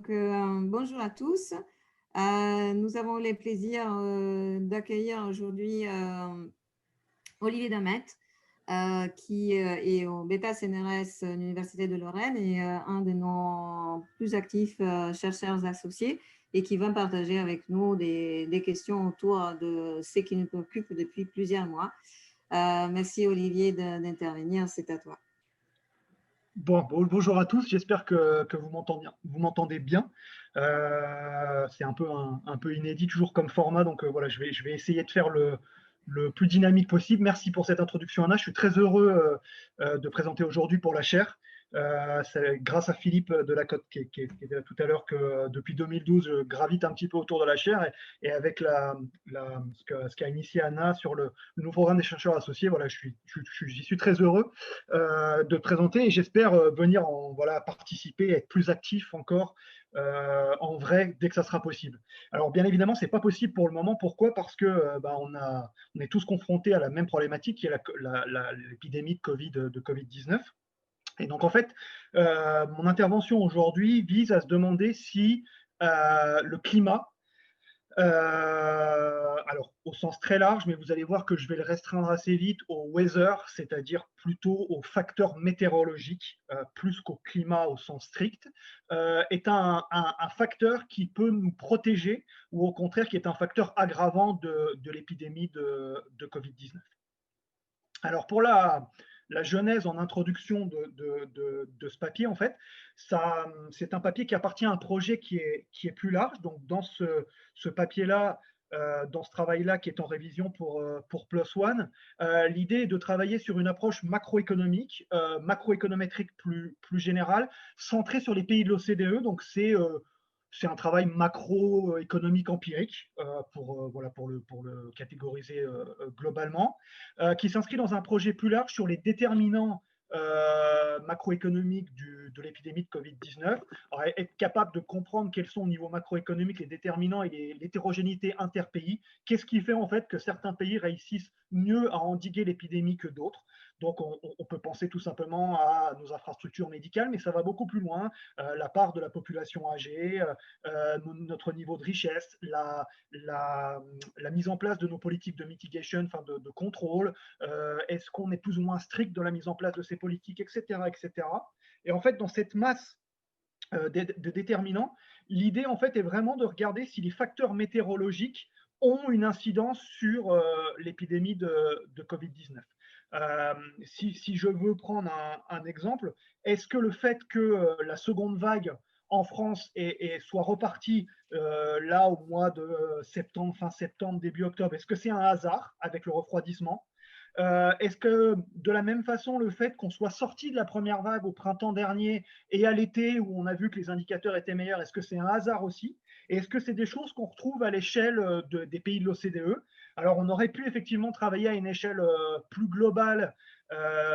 Bonjour à tous. Nous avons le plaisir d'accueillir aujourd'hui Olivier Damet, qui est au Beta CNRS de l'Université de Lorraine et un de nos plus actifs chercheurs associés et qui va partager avec nous des questions autour de ce qui nous préoccupe depuis plusieurs mois. Merci Olivier d'intervenir, c'est à toi. Bonjour à tous, j'espère que vous m'entendez bien. C'est un peu inédit toujours comme format, donc voilà, je vais essayer de faire le plus dynamique possible. Merci pour cette introduction, Anna. Je suis très heureux de présenter aujourd'hui pour la chaire. C'est grâce à Philippe Delacote qui était là tout à l'heure que depuis 2012, je gravite un petit peu autour de la chaire et avec ce qu'a initié Anna sur le nouveau programme des chercheurs associés, voilà, j'y suis très heureux de présenter et j'espère venir participer, être plus actif encore en vrai dès que ça sera possible. Alors bien évidemment, c'est pas possible pour le moment. Pourquoi? Parce que on est tous confrontés à la même problématique qui est l'épidémie de Covid-19. Et donc en fait, mon intervention aujourd'hui vise à se demander si le climat, alors au sens très large, mais vous allez voir que je vais le restreindre assez vite au weather, c'est-à-dire plutôt aux facteurs météorologiques, plus qu'au climat au sens strict, est un facteur qui peut nous protéger ou au contraire qui est un facteur aggravant de l'épidémie de Covid-19. Alors pour la genèse en introduction de ce papier, en fait, c'est un papier qui appartient à un projet qui est plus large. Donc dans ce papier-là, dans ce travail-là qui est en révision pour PLOS ONE, l'idée est de travailler sur une approche macroéconomique, macroéconométrique plus générale, centrée sur les pays de l'OCDE. Donc c'est un travail macroéconomique empirique pour le catégoriser globalement, qui s'inscrit dans un projet plus large sur les déterminants macroéconomiques de l'épidémie de Covid-19. Alors, être capable de comprendre quels sont au niveau macroéconomique les déterminants et l'hétérogénéité interpays. Qu'est-ce qui fait en fait que certains pays réussissent mieux à endiguer l'épidémie que d'autres? Donc on peut penser tout simplement à nos infrastructures médicales, mais ça va beaucoup plus loin. La part de la population âgée, notre niveau de richesse, la mise en place de nos politiques de mitigation, enfin de contrôle, est-ce qu'on est plus ou moins strict dans la mise en place de ces politiques, etc., etc. Et en fait, dans cette masse de déterminants, l'idée en fait est vraiment de regarder si les facteurs météorologiques ont une incidence sur l'épidémie de Covid-19. Si je veux prendre un exemple, est-ce que le fait que la seconde vague en France soit repartie là au mois de septembre, fin septembre, début octobre, est-ce que c'est un hasard avec le refroidissement? Est-ce que de la même façon, le fait qu'on soit sorti de la première vague au printemps dernier et à l'été où on a vu que les indicateurs étaient meilleurs, est-ce que c'est un hasard aussi? Et est-ce que c'est des choses qu'on retrouve à l'échelle des pays de l'OCDE? Alors on aurait pu effectivement travailler à une échelle plus globale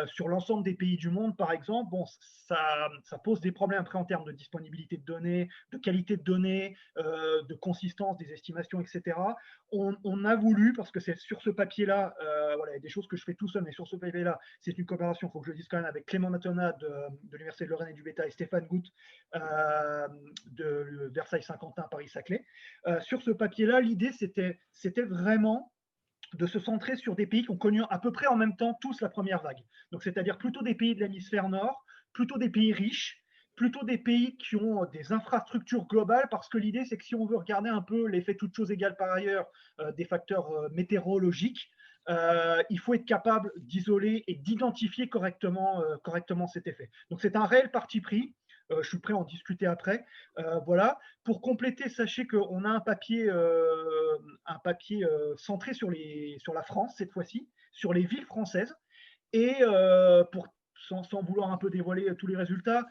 sur l'ensemble des pays du monde, par exemple. Bon, ça pose des problèmes après en termes de disponibilité de données, de qualité de données, de consistance des estimations, etc. On a voulu, parce que c'est sur ce papier-là, voilà, il y a des choses que je fais tout seul, mais sur ce papier-là, c'est une coopération, il faut que je le dise quand même, avec Clément Natona de l'Université de Lorraine et du Beta et Stéphane Goutte de Versailles-Saint-Quentin, Paris-Saclay. Sur ce papier-là, l'idée, c'était vraiment de se centrer sur des pays qui ont connu à peu près en même temps tous la première vague. Donc, c'est-à-dire plutôt des pays de l'hémisphère nord, plutôt des pays riches, plutôt des pays qui ont des infrastructures globales, parce que l'idée, c'est que si on veut regarder un peu l'effet toutes choses égales par ailleurs des facteurs météorologiques, il faut être capable d'isoler et d'identifier correctement cet effet. Donc, c'est un réel parti pris. Je suis prêt à en discuter après. Voilà. Pour compléter, sachez qu'on a un papier centré sur la France, cette fois-ci, sur les villes françaises. Et sans vouloir un peu dévoiler tous les résultats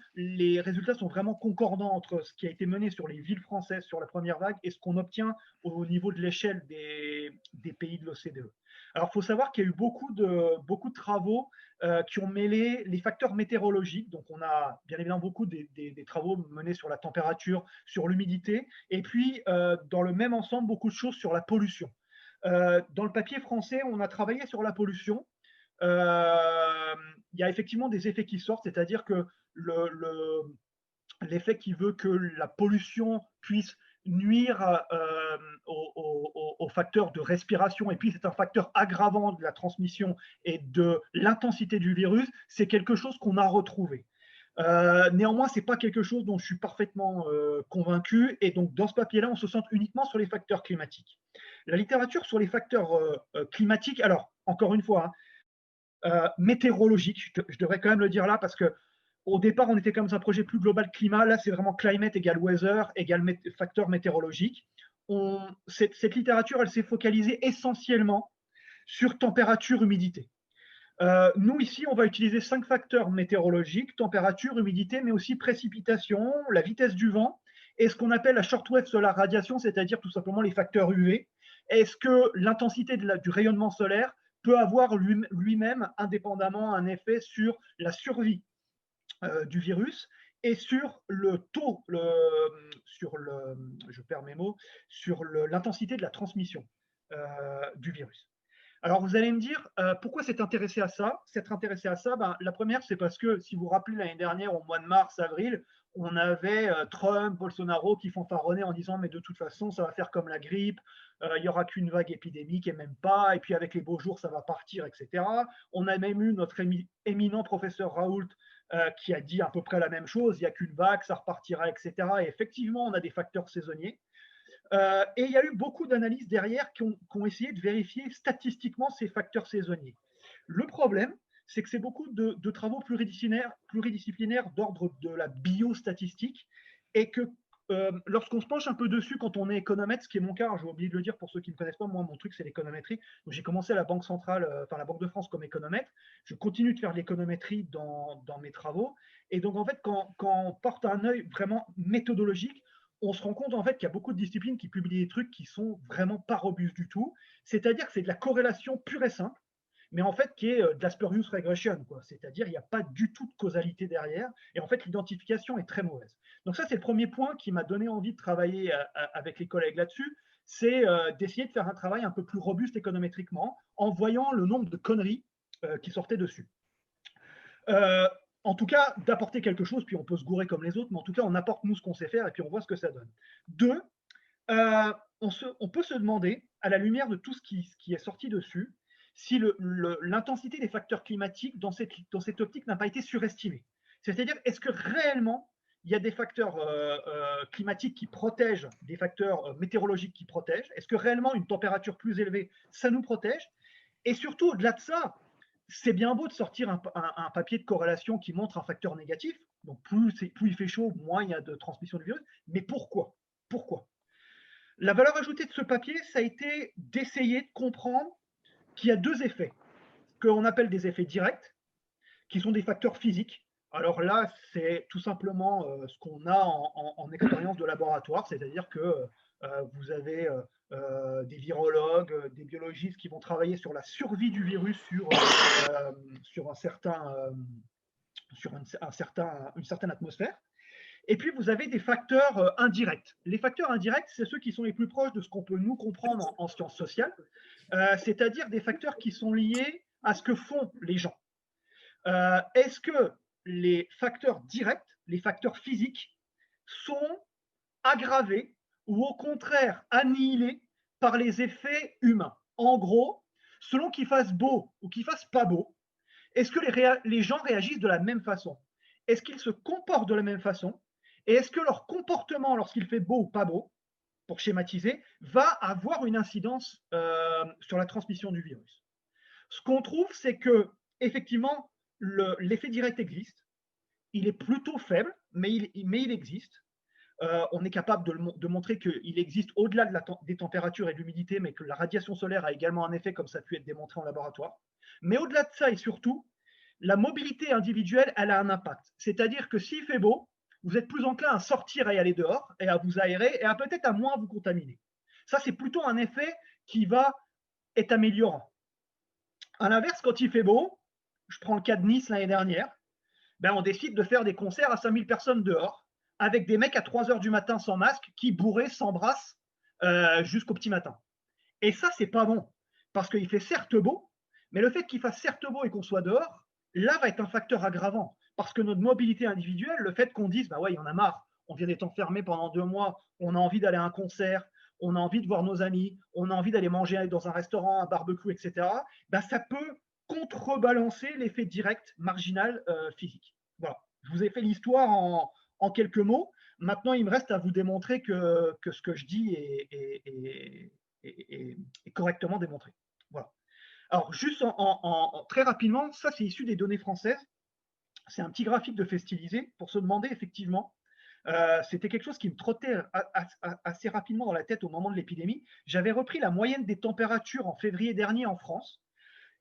sont vraiment concordants entre ce qui a été mené sur les villes françaises sur la première vague et ce qu'on obtient au niveau de l'échelle des pays de l'OCDE. Alors, il faut savoir qu'il y a eu beaucoup de travaux qui ont mêlé les facteurs météorologiques. Donc, on a bien évidemment beaucoup des travaux menés sur la température, sur l'humidité, et puis dans le même ensemble, beaucoup de choses sur la pollution. Dans le papier français, on a travaillé sur la pollution. Il y a effectivement des effets qui sortent, c'est-à-dire que l'effet qui veut que la pollution puisse nuire aux facteurs de respiration, et puis c'est un facteur aggravant de la transmission et de l'intensité du virus, c'est quelque chose qu'on a retrouvé. Néanmoins, ce n'est pas quelque chose dont je suis parfaitement convaincu, et donc dans ce papier-là, on se centre uniquement sur les facteurs climatiques. La littérature sur les facteurs climatiques, alors, encore une fois, météorologiques, je devrais quand même le dire là, parce que au départ, on était comme un projet plus global climat. Là, c'est vraiment climate égale weather égale facteur météorologique. Cette littérature, elle s'est focalisée essentiellement sur température, humidité. Nous, ici, on va utiliser 5 facteurs météorologiques, température, humidité, mais aussi précipitation, la vitesse du vent, et ce qu'on appelle la shortwave solar radiation, c'est-à-dire tout simplement les facteurs UV. Est-ce que l'intensité du rayonnement solaire peut avoir lui-même, indépendamment, un effet sur la survie du virus et sur le taux, je perds mes mots, sur l'intensité de la transmission du virus. Alors vous allez me dire, pourquoi s'être intéressé à ça? S'être intéressé à ça, la première, c'est parce que, si vous vous rappelez, l'année dernière, au mois de mars, avril, on avait Trump, Bolsonaro qui fanfaronnaient en disant mais de toute façon, ça va faire comme la grippe, il n'y aura qu'une vague épidémique et même pas, et puis avec les beaux jours, ça va partir, etc. On a même eu notre éminent professeur Raoult qui a dit à peu près la même chose, il n'y a qu'une vague, ça repartira, etc. Et effectivement, on a des facteurs saisonniers. Et il y a eu beaucoup d'analyses derrière qui ont essayé de vérifier statistiquement ces facteurs saisonniers. Le problème, c'est que c'est beaucoup de travaux pluridisciplinaires d'ordre de la biostatistique, et que lorsqu'on se penche un peu dessus, quand on est économètre, ce qui est mon cas, j'ai oublié de le dire pour ceux qui ne me connaissent pas, moi mon truc c'est l'économétrie. J'ai commencé à la Banque centrale, la Banque de France comme économètre, je continue de faire de l'économétrie dans mes travaux, et donc en fait quand on porte un œil vraiment méthodologique, on se rend compte en fait qu'il y a beaucoup de disciplines qui publient des trucs qui sont vraiment pas robustes du tout, c'est-à-dire que c'est de la corrélation pure et simple, mais en fait qui est de la spurious regression, quoi. C'est-à-dire il n'y a pas du tout de causalité derrière, et en fait l'identification est très mauvaise. Donc ça, c'est le premier point qui m'a donné envie de travailler avec les collègues là-dessus, c'est d'essayer de faire un travail un peu plus robuste économétriquement, en voyant le nombre de conneries qui sortaient dessus. En tout cas, d'apporter quelque chose, puis on peut se gourer comme les autres, mais en tout cas, on apporte nous ce qu'on sait faire, et puis on voit ce que ça donne. Deux, on peut se demander, à la lumière de tout ce qui est sorti dessus, si l'intensité des facteurs climatiques dans cette optique n'a pas été surestimée. C'est-à-dire, est-ce que réellement, il y a des facteurs climatiques qui protègent, des facteurs météorologiques qui protègent? Est-ce que réellement, une température plus élevée, ça nous protège? Et surtout, au-delà de ça, c'est bien beau de sortir un papier de corrélation qui montre un facteur négatif, donc plus il fait chaud, moins il y a de transmission du virus, mais pourquoi? Pourquoi? La valeur ajoutée de ce papier, ça a été d'essayer de comprendre qu'il y a deux effets, qu'on appelle des effets directs, qui sont des facteurs physiques. Alors là, c'est tout simplement ce qu'on a en expérience de laboratoire, c'est-à-dire que vous avez des virologues, des biologistes qui vont travailler sur la survie du virus sur une certaine atmosphère. Et puis, vous avez des facteurs indirects. Les facteurs indirects, c'est ceux qui sont les plus proches de ce qu'on peut nous comprendre en sciences sociales, c'est-à-dire des facteurs qui sont liés à ce que font les gens. Est-ce que les facteurs directs, les facteurs physiques, sont aggravés ou au contraire annihilés par les effets humains? En gros, selon qu'il fasse beau ou qu'il fasse pas beau, est-ce que les gens réagissent de la même façon? Est-ce qu'ils se comportent de la même façon? Et est-ce que leur comportement, lorsqu'il fait beau ou pas beau, pour schématiser, va avoir une incidence sur la transmission du virus? Ce qu'on trouve, c'est que effectivement, l'effet direct existe. Il est plutôt faible, mais il existe. On est capable de montrer qu'il existe au-delà des températures et de l'humidité, mais que la radiation solaire a également un effet, comme ça a pu être démontré en laboratoire. Mais au-delà de ça, et surtout, la mobilité individuelle, elle a un impact. C'est-à-dire que s'il fait beau, vous êtes plus enclin à sortir et aller dehors, et à vous aérer, et à peut-être à moins vous contaminer. Ça, c'est plutôt un effet qui est améliorant. À l'inverse, quand il fait beau, je prends le cas de Nice l'année dernière, on décide de faire des concerts à 5000 personnes dehors, avec des mecs à 3 heures du matin sans masque, qui bourrés s'embrassent jusqu'au petit matin. Et ça, c'est pas bon, parce qu'il fait certes beau, mais le fait qu'il fasse certes beau et qu'on soit dehors, là va être un facteur aggravant, parce que notre mobilité individuelle, le fait qu'on dise, bah ouais, il y en a marre, on vient d'être enfermé pendant 2 mois, on a envie d'aller à un concert, on a envie de voir nos amis, on a envie d'aller manger dans un restaurant, un barbecue, etc., bah, ça peut contrebalancer l'effet direct marginal physique. Voilà. Je vous ai fait l'histoire en quelques mots. Maintenant, il me reste à vous démontrer que ce que je dis est correctement démontré. Voilà. Alors, juste très rapidement, ça, c'est issu des données françaises. C'est un petit graphique de fait stylisé pour se demander effectivement. C'était quelque chose qui me trottait assez rapidement dans la tête au moment de l'épidémie. J'avais repris la moyenne des températures en février dernier en France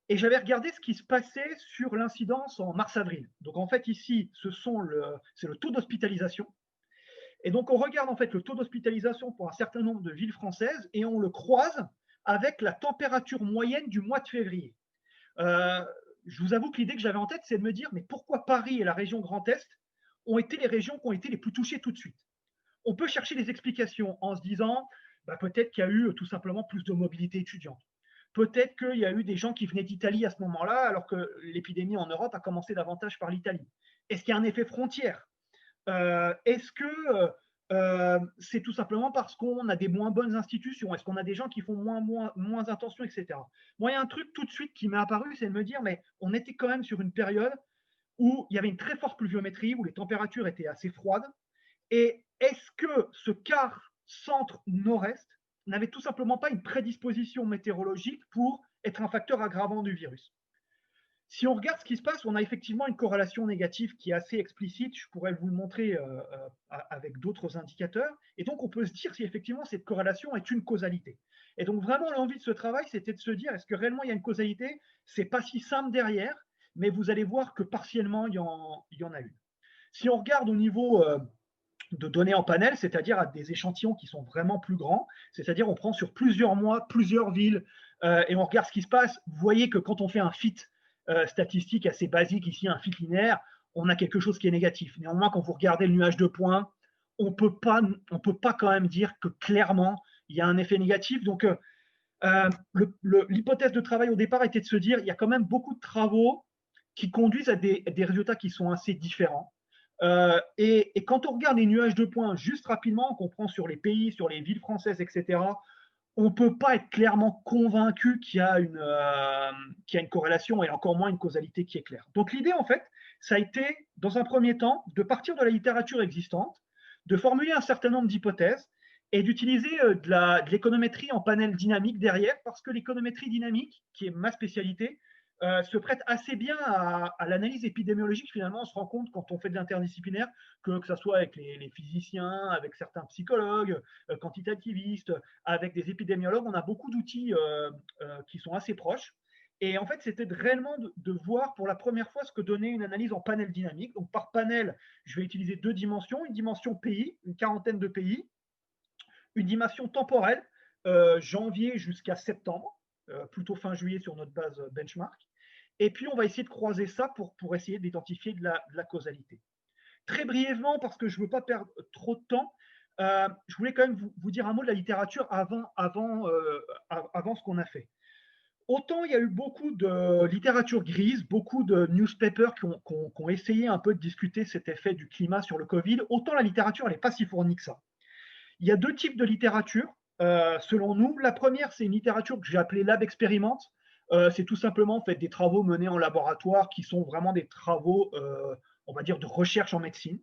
et j'avais regardé ce qui se passait sur l'incidence en mars-avril. Donc en fait ici, c'est le taux d'hospitalisation. Et donc on regarde en fait le taux d'hospitalisation pour un certain nombre de villes françaises et on le croise avec la température moyenne du mois de février. Je vous avoue que l'idée que j'avais en tête, c'est de me dire, mais pourquoi Paris et la région Grand Est ont été les régions qui ont été les plus touchées tout de suite? On peut chercher des explications en se disant, bah, peut-être qu'il y a eu tout simplement plus de mobilité étudiante. Peut-être qu'il y a eu des gens qui venaient d'Italie à ce moment-là, alors que l'épidémie en Europe a commencé davantage par l'Italie. Est-ce qu'il y a un effet frontière? Est-ce que c'est tout simplement parce qu'on a des moins bonnes institutions? Est-ce qu'on a des gens qui font moins attention, etc. Moi, il y a un truc tout de suite qui m'est apparu, c'est de me dire, mais on était quand même sur une période où il y avait une très forte pluviométrie, où les températures étaient assez froides. Et est-ce que ce quart centre-nord-est n'avait tout simplement pas une prédisposition météorologique pour être un facteur aggravant du virus? Si on regarde ce qui se passe, on a effectivement une corrélation négative qui est assez explicite. Je pourrais vous le montrer avec d'autres indicateurs. Et donc, on peut se dire si effectivement cette corrélation est une causalité. Et donc, vraiment, l'envie de ce travail, c'était de se dire, est-ce que réellement il y a une causalité? C'est pas si simple derrière, mais vous allez voir que partiellement, il y en a une. Si on regarde au niveau de données en panel, c'est-à-dire à des échantillons qui sont vraiment plus grands, c'est-à-dire on prend sur plusieurs mois, plusieurs villes, et on regarde ce qui se passe. Vous voyez que quand on fait un fit statistique assez basique, ici un fit linéaire, on a quelque chose qui est négatif. Néanmoins, quand vous regardez le nuage de points, on peut pas quand même dire que clairement, il y a un effet négatif. Donc, l'hypothèse de travail au départ était de se dire, il y a quand même beaucoup de travaux qui conduisent à des résultats qui sont assez différents. Et quand on regarde les nuages de points juste rapidement, qu'on prend sur les pays, sur les villes françaises, etc., on ne peut pas être clairement convaincu qu'il y a une corrélation et encore moins une causalité qui est claire. Donc l'idée, en fait, ça a été, dans un premier temps, de partir de la littérature existante, de formuler un certain nombre d'hypothèses et d'utiliser de l'économétrie en panel dynamique derrière, parce que l'économétrie dynamique, qui est ma spécialité, se prête assez bien à l'analyse épidémiologique. Finalement, on se rend compte quand on fait de l'interdisciplinaire que ça soit avec les physiciens, avec certains psychologues, quantitativistes, avec des épidémiologues, on a beaucoup d'outils qui sont assez proches. Et en fait, c'était réellement de voir pour la première fois ce que donnait une analyse en panel dynamique. Donc, par panel, je vais utiliser 2 dimensions, une dimension pays, une quarantaine de pays, une dimension temporelle, janvier jusqu'à septembre, plutôt fin juillet sur notre base benchmark. Et puis, on va essayer de croiser ça pour essayer d'identifier de la causalité. Très brièvement, parce que je ne veux pas perdre trop de temps, je voulais quand même vous dire un mot de la littérature avant ce qu'on a fait. Autant il y a eu beaucoup de littérature grise, beaucoup de newspapers qui ont essayé un peu de discuter cet effet du climat sur le Covid, autant la littérature, elle n'est pas si fournie que ça. Il y a 2 types de littérature, selon nous. La première, c'est une littérature que j'ai appelée Lab Expérimente. C'est tout simplement en fait, des travaux menés en laboratoire qui sont vraiment des travaux, on va dire, de recherche en médecine,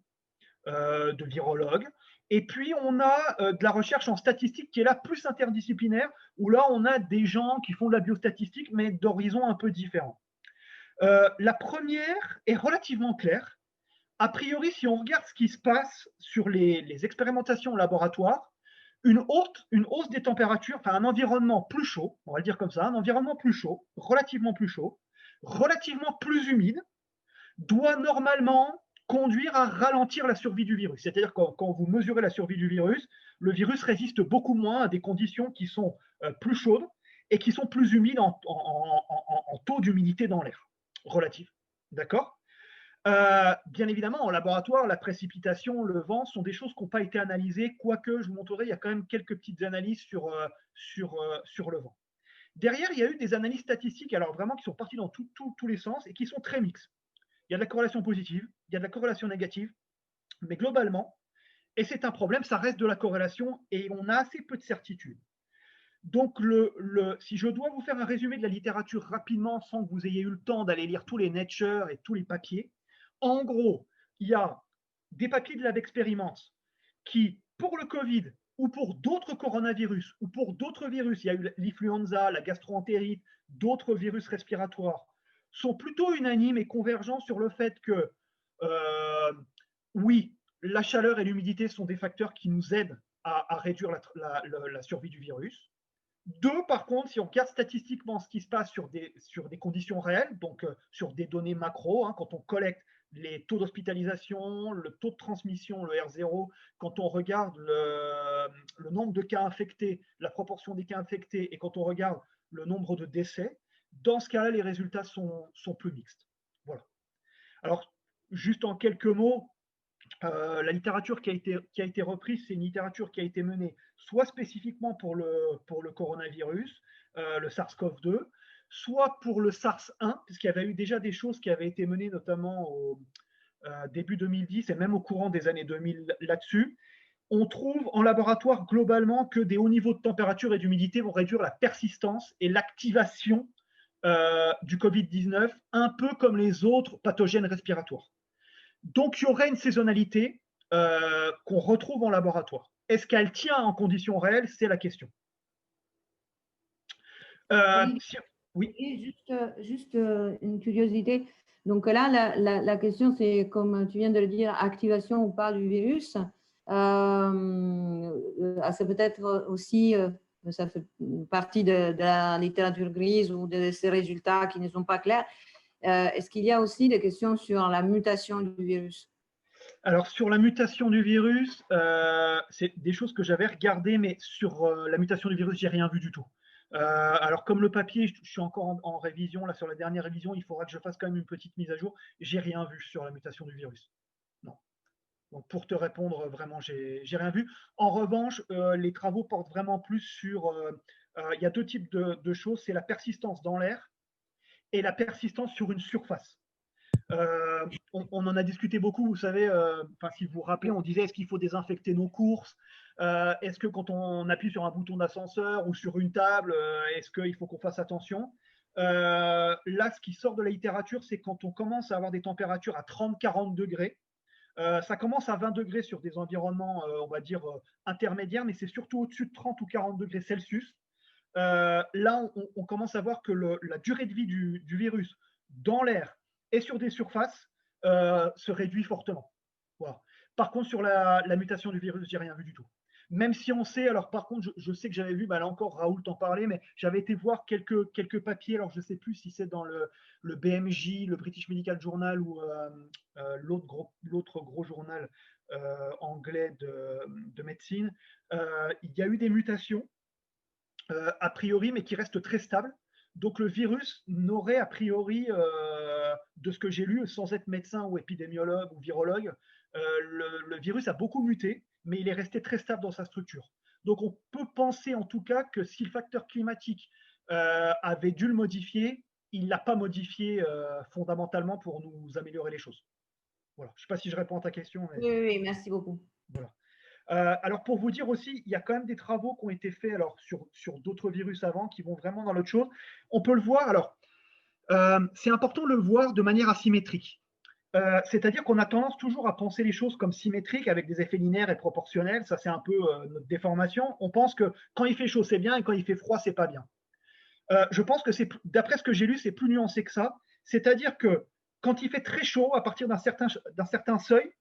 de virologues. Et puis, on a de la recherche en statistique qui est là plus interdisciplinaire, où là, on a des gens qui font de la biostatistique, mais d'horizons un peu différents. La première est relativement claire. A priori, si on regarde ce qui se passe sur les expérimentations au laboratoire, une hausse des températures, enfin un environnement plus chaud, on va le dire comme ça, un environnement plus chaud, relativement plus humide, doit normalement conduire à ralentir la survie du virus. C'est-à-dire que quand vous mesurez la survie du virus, le virus résiste beaucoup moins à des conditions qui sont plus chaudes et qui sont plus humides en taux d'humidité dans l'air relatif. D'accord? Bien évidemment, en laboratoire, la précipitation, le vent sont des choses qui n'ont pas été analysées, quoique je vous montrerai, il y a quand même quelques petites analyses sur le vent. Derrière, il y a eu des analyses statistiques, alors vraiment qui sont parties dans tous les sens et qui sont très mixtes. Il y a de la corrélation positive, il y a de la corrélation négative, mais globalement, et c'est un problème, ça reste de la corrélation et on a assez peu de certitude. Donc, si je dois vous faire un résumé de la littérature rapidement, sans que vous ayez eu le temps d'aller lire tous les Nature et tous les papiers, en gros, il y a des papiers de Lab Experiments qui, pour le Covid ou pour d'autres coronavirus ou pour d'autres virus, il y a eu l'influenza, la gastroentérite, d'autres virus respiratoires, sont plutôt unanimes et convergents sur le fait que, oui, la chaleur et l'humidité sont des facteurs qui nous aident à réduire la survie du virus. Deux, par contre, si on regarde statistiquement ce qui se passe sur des conditions réelles, donc sur des données macro, hein, quand on collecte les taux d'hospitalisation, le taux de transmission, le R0, quand on regarde le nombre de cas infectés, la proportion des cas infectés, et quand on regarde le nombre de décès, dans ce cas-là, les résultats sont plus mixtes. Voilà. Alors, juste en quelques mots, la littérature qui a été reprise, c'est une littérature qui a été menée soit spécifiquement pour le coronavirus, le SARS-CoV-2, soit pour le SARS-1, puisqu'il y avait eu déjà des choses qui avaient été menées notamment au début 2010 et même au courant des années 2000 là-dessus. On trouve en laboratoire globalement que des hauts niveaux de température et d'humidité vont réduire la persistance et l'activation du Covid-19, un peu comme les autres pathogènes respiratoires. Donc, il y aurait une saisonnalité qu'on retrouve en laboratoire. Est-ce qu'elle tient en conditions réelles? C'est la question. Oui, juste une curiosité. Donc là, la question, c'est, comme tu viens de le dire, activation ou pas du virus. C'est peut-être aussi, ça fait partie de la littérature grise ou de ces résultats qui ne sont pas clairs. Est-ce qu'il y a aussi des questions sur la mutation du virus? Alors, sur la mutation du virus, c'est des choses que j'avais regardées, mais sur la mutation du virus, j'ai rien vu du tout. Alors, comme le papier, je suis encore en révision, là, sur la dernière révision, il faudra que je fasse quand même une petite mise à jour. J'ai rien vu sur la mutation du virus. Non. Donc, pour te répondre, vraiment, j'ai rien vu. En revanche, les travaux portent vraiment plus sur... il y a deux types de choses. C'est la persistance dans l'air et la persistance sur une surface. On en a discuté beaucoup, vous savez, si vous vous rappelez, on disait est-ce qu'il faut désinfecter nos courses, est-ce que quand on appuie sur un bouton d'ascenseur ou sur une table, est-ce qu'il faut qu'on fasse attention? Là, ce qui sort de la littérature, c'est quand on commence à avoir des températures à 30-40 degrés, ça commence à 20 degrés sur des environnements, on va dire, intermédiaires, mais c'est surtout au-dessus de 30 ou 40 degrés Celsius. Là, on commence à voir que la durée de vie du virus dans l'air et sur des surfaces se réduit fortement. Voilà. Par contre, sur la mutation du virus, j'ai rien vu du tout. Même si on sait, alors par contre, je sais que j'avais vu, là encore, Raoul t'en parlait, mais j'avais été voir quelques papiers, alors je ne sais plus si c'est dans le BMJ, le British Medical Journal ou l'autre gros journal anglais de médecine. Il y a eu des mutations, a priori, mais qui restent très stables. Donc le virus n'aurait a priori, de ce que j'ai lu, sans être médecin ou épidémiologue ou virologue, le virus a beaucoup muté, mais il est resté très stable dans sa structure. Donc on peut penser en tout cas que si le facteur climatique avait dû le modifier, il ne l'a pas modifié fondamentalement pour nous améliorer les choses. Voilà. Je ne sais pas si je réponds à ta question. Mais... Oui, merci beaucoup. Voilà. Alors pour vous dire aussi, il y a quand même des travaux qui ont été faits alors, sur d'autres virus avant qui vont vraiment dans l'autre chose. On peut le voir, alors c'est important de le voir de manière asymétrique. C'est-à-dire qu'on a tendance toujours à penser les choses comme symétriques avec des effets linéaires et proportionnels. Ça, c'est un peu notre déformation. On pense que quand il fait chaud, c'est bien et quand il fait froid, c'est pas bien. Je pense que d'après ce que j'ai lu, c'est plus nuancé que ça. C'est-à-dire que quand il fait très chaud, à partir d'un certain seuil,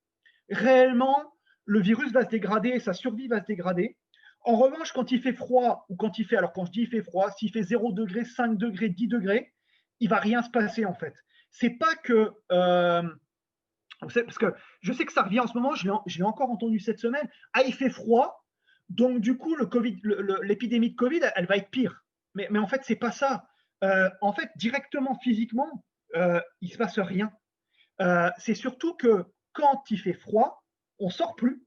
réellement, le virus va se dégrader et sa survie va se dégrader. En revanche, quand il fait froid, ou quand il fait, alors quand je dis il fait froid, s'il fait 0 degré, 5 degrés, 10 degrés, il ne va rien se passer en fait. C'est pas que... parce que je sais que ça revient en ce moment, je l'ai encore entendu cette semaine, il fait froid, donc du coup, l'épidémie de Covid, elle va être pire. Mais en fait, c'est pas ça. En fait, directement, physiquement, il se passe rien. C'est surtout que quand il fait froid, on sort plus,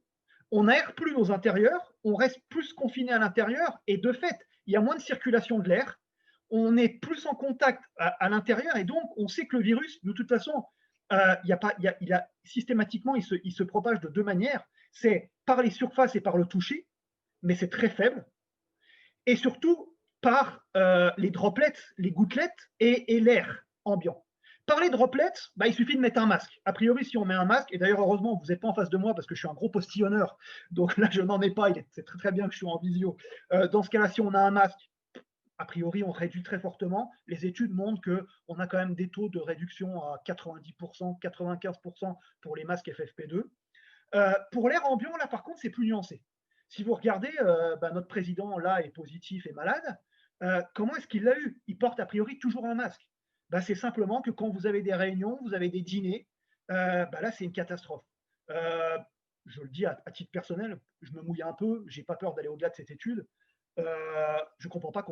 on n'aère plus nos intérieurs, on reste plus confiné à l'intérieur et de fait, il y a moins de circulation de l'air, on est plus en contact à l'intérieur et donc on sait que le virus, de toute façon, systématiquement, il se propage de deux manières. C'est par les surfaces et par le toucher, mais c'est très faible. Et surtout par les droplets, les gouttelettes et l'air ambiant. Par les droplets, il suffit de mettre un masque. A priori, si on met un masque, et d'ailleurs, heureusement, vous n'êtes pas en face de moi parce que je suis un gros postillonneur, donc là, je n'en ai pas, c'est très très bien que je suis en visio. Dans ce cas-là, si on a un masque, a priori, on réduit très fortement. Les études montrent qu'on a quand même des taux de réduction à 90%, 95% pour les masques FFP2. Pour l'air ambiant, là, par contre, c'est plus nuancé. Si vous regardez, notre président, là, est positif et malade. Comment est-ce qu'il l'a eu? Il porte a priori toujours un masque. C'est simplement que quand vous avez des réunions, vous avez des dîners, là, c'est une catastrophe. Je le dis à titre personnel, je me mouille un peu, j'ai pas peur d'aller au-delà de cette étude. Je comprends pas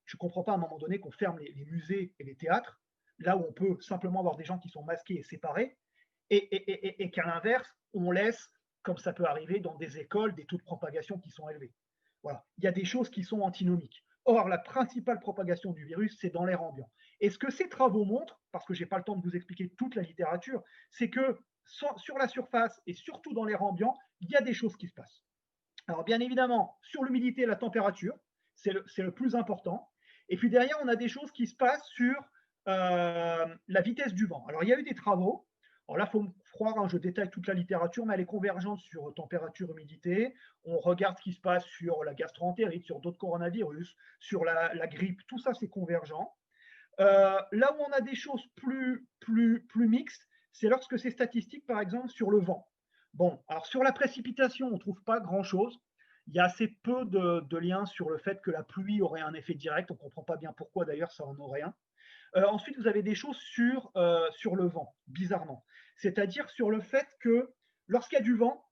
je comprends pas à un moment donné qu'on ferme les musées et les théâtres, là où on peut simplement avoir des gens qui sont masqués et séparés, et qu'à l'inverse, on laisse, comme ça peut arriver dans des écoles, des taux de propagation qui sont élevés. Voilà. Il y a des choses qui sont antinomiques. Or, la principale propagation du virus, c'est dans l'air ambiant. Et ce que ces travaux montrent, parce que je n'ai pas le temps de vous expliquer toute la littérature, c'est que sur la surface et surtout dans l'air ambiant, il y a des choses qui se passent. Alors, bien évidemment, sur l'humidité et la température, c'est le plus important. Et puis derrière, on a des choses qui se passent sur la vitesse du vent. Alors, il y a eu des travaux. Alors là, il faut me croire, hein, je détaille toute la littérature, mais elle est convergente sur température, humidité. On regarde ce qui se passe sur la gastroentérite, sur d'autres coronavirus, sur la grippe. Tout ça, c'est convergent. Là où on a des choses plus mixtes, c'est lorsque c'est statistique, par exemple, sur le vent. Bon, alors sur la précipitation, on ne trouve pas grand-chose. Il y a assez peu de liens sur le fait que la pluie aurait un effet direct. On ne comprend pas bien pourquoi, d'ailleurs, ça en aurait un. Ensuite, vous avez des choses sur le vent, bizarrement. C'est-à-dire sur le fait que lorsqu'il y a du vent,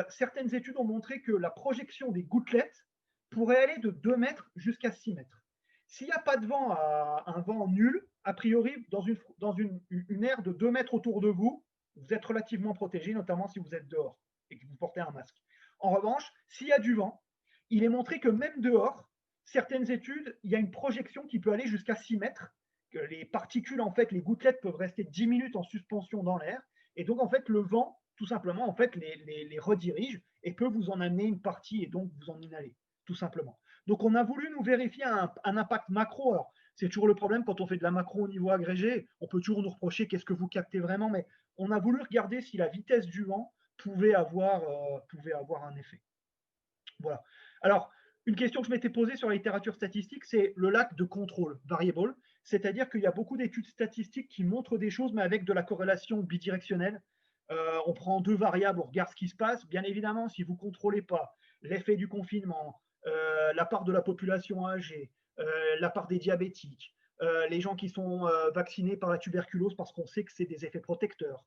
certaines études ont montré que la projection des gouttelettes pourrait aller de 2 mètres jusqu'à 6 mètres. S'il n'y a pas de vent, un vent nul, a priori, dans une aire de 2 mètres autour de vous, vous êtes relativement protégé, notamment si vous êtes dehors et que vous portez un masque. En revanche, s'il y a du vent, il est montré que même dehors, certaines études, il y a une projection qui peut aller jusqu'à 6 mètres, que les particules, en fait, les gouttelettes peuvent rester 10 minutes en suspension dans l'air, et donc, en fait, le vent, tout simplement, en fait, les redirige et peut vous en amener une partie et donc vous en inhaler, tout simplement. Donc, on a voulu nous vérifier un impact macro. Alors, c'est toujours le problème quand on fait de la macro au niveau agrégé. On peut toujours nous reprocher qu'est-ce que vous captez vraiment, mais on a voulu regarder si la vitesse du vent pouvait avoir un effet. Voilà. Alors, une question que je m'étais posée sur la littérature statistique, c'est le lac de contrôle, variable. C'est-à-dire qu'il y a beaucoup d'études statistiques qui montrent des choses, mais avec de la corrélation bidirectionnelle. On prend deux variables, on regarde ce qui se passe. Bien évidemment, si vous ne contrôlez pas l'effet du confinement, la part de la population âgée, la part des diabétiques, les gens qui sont vaccinés par la tuberculose parce qu'on sait que c'est des effets protecteurs,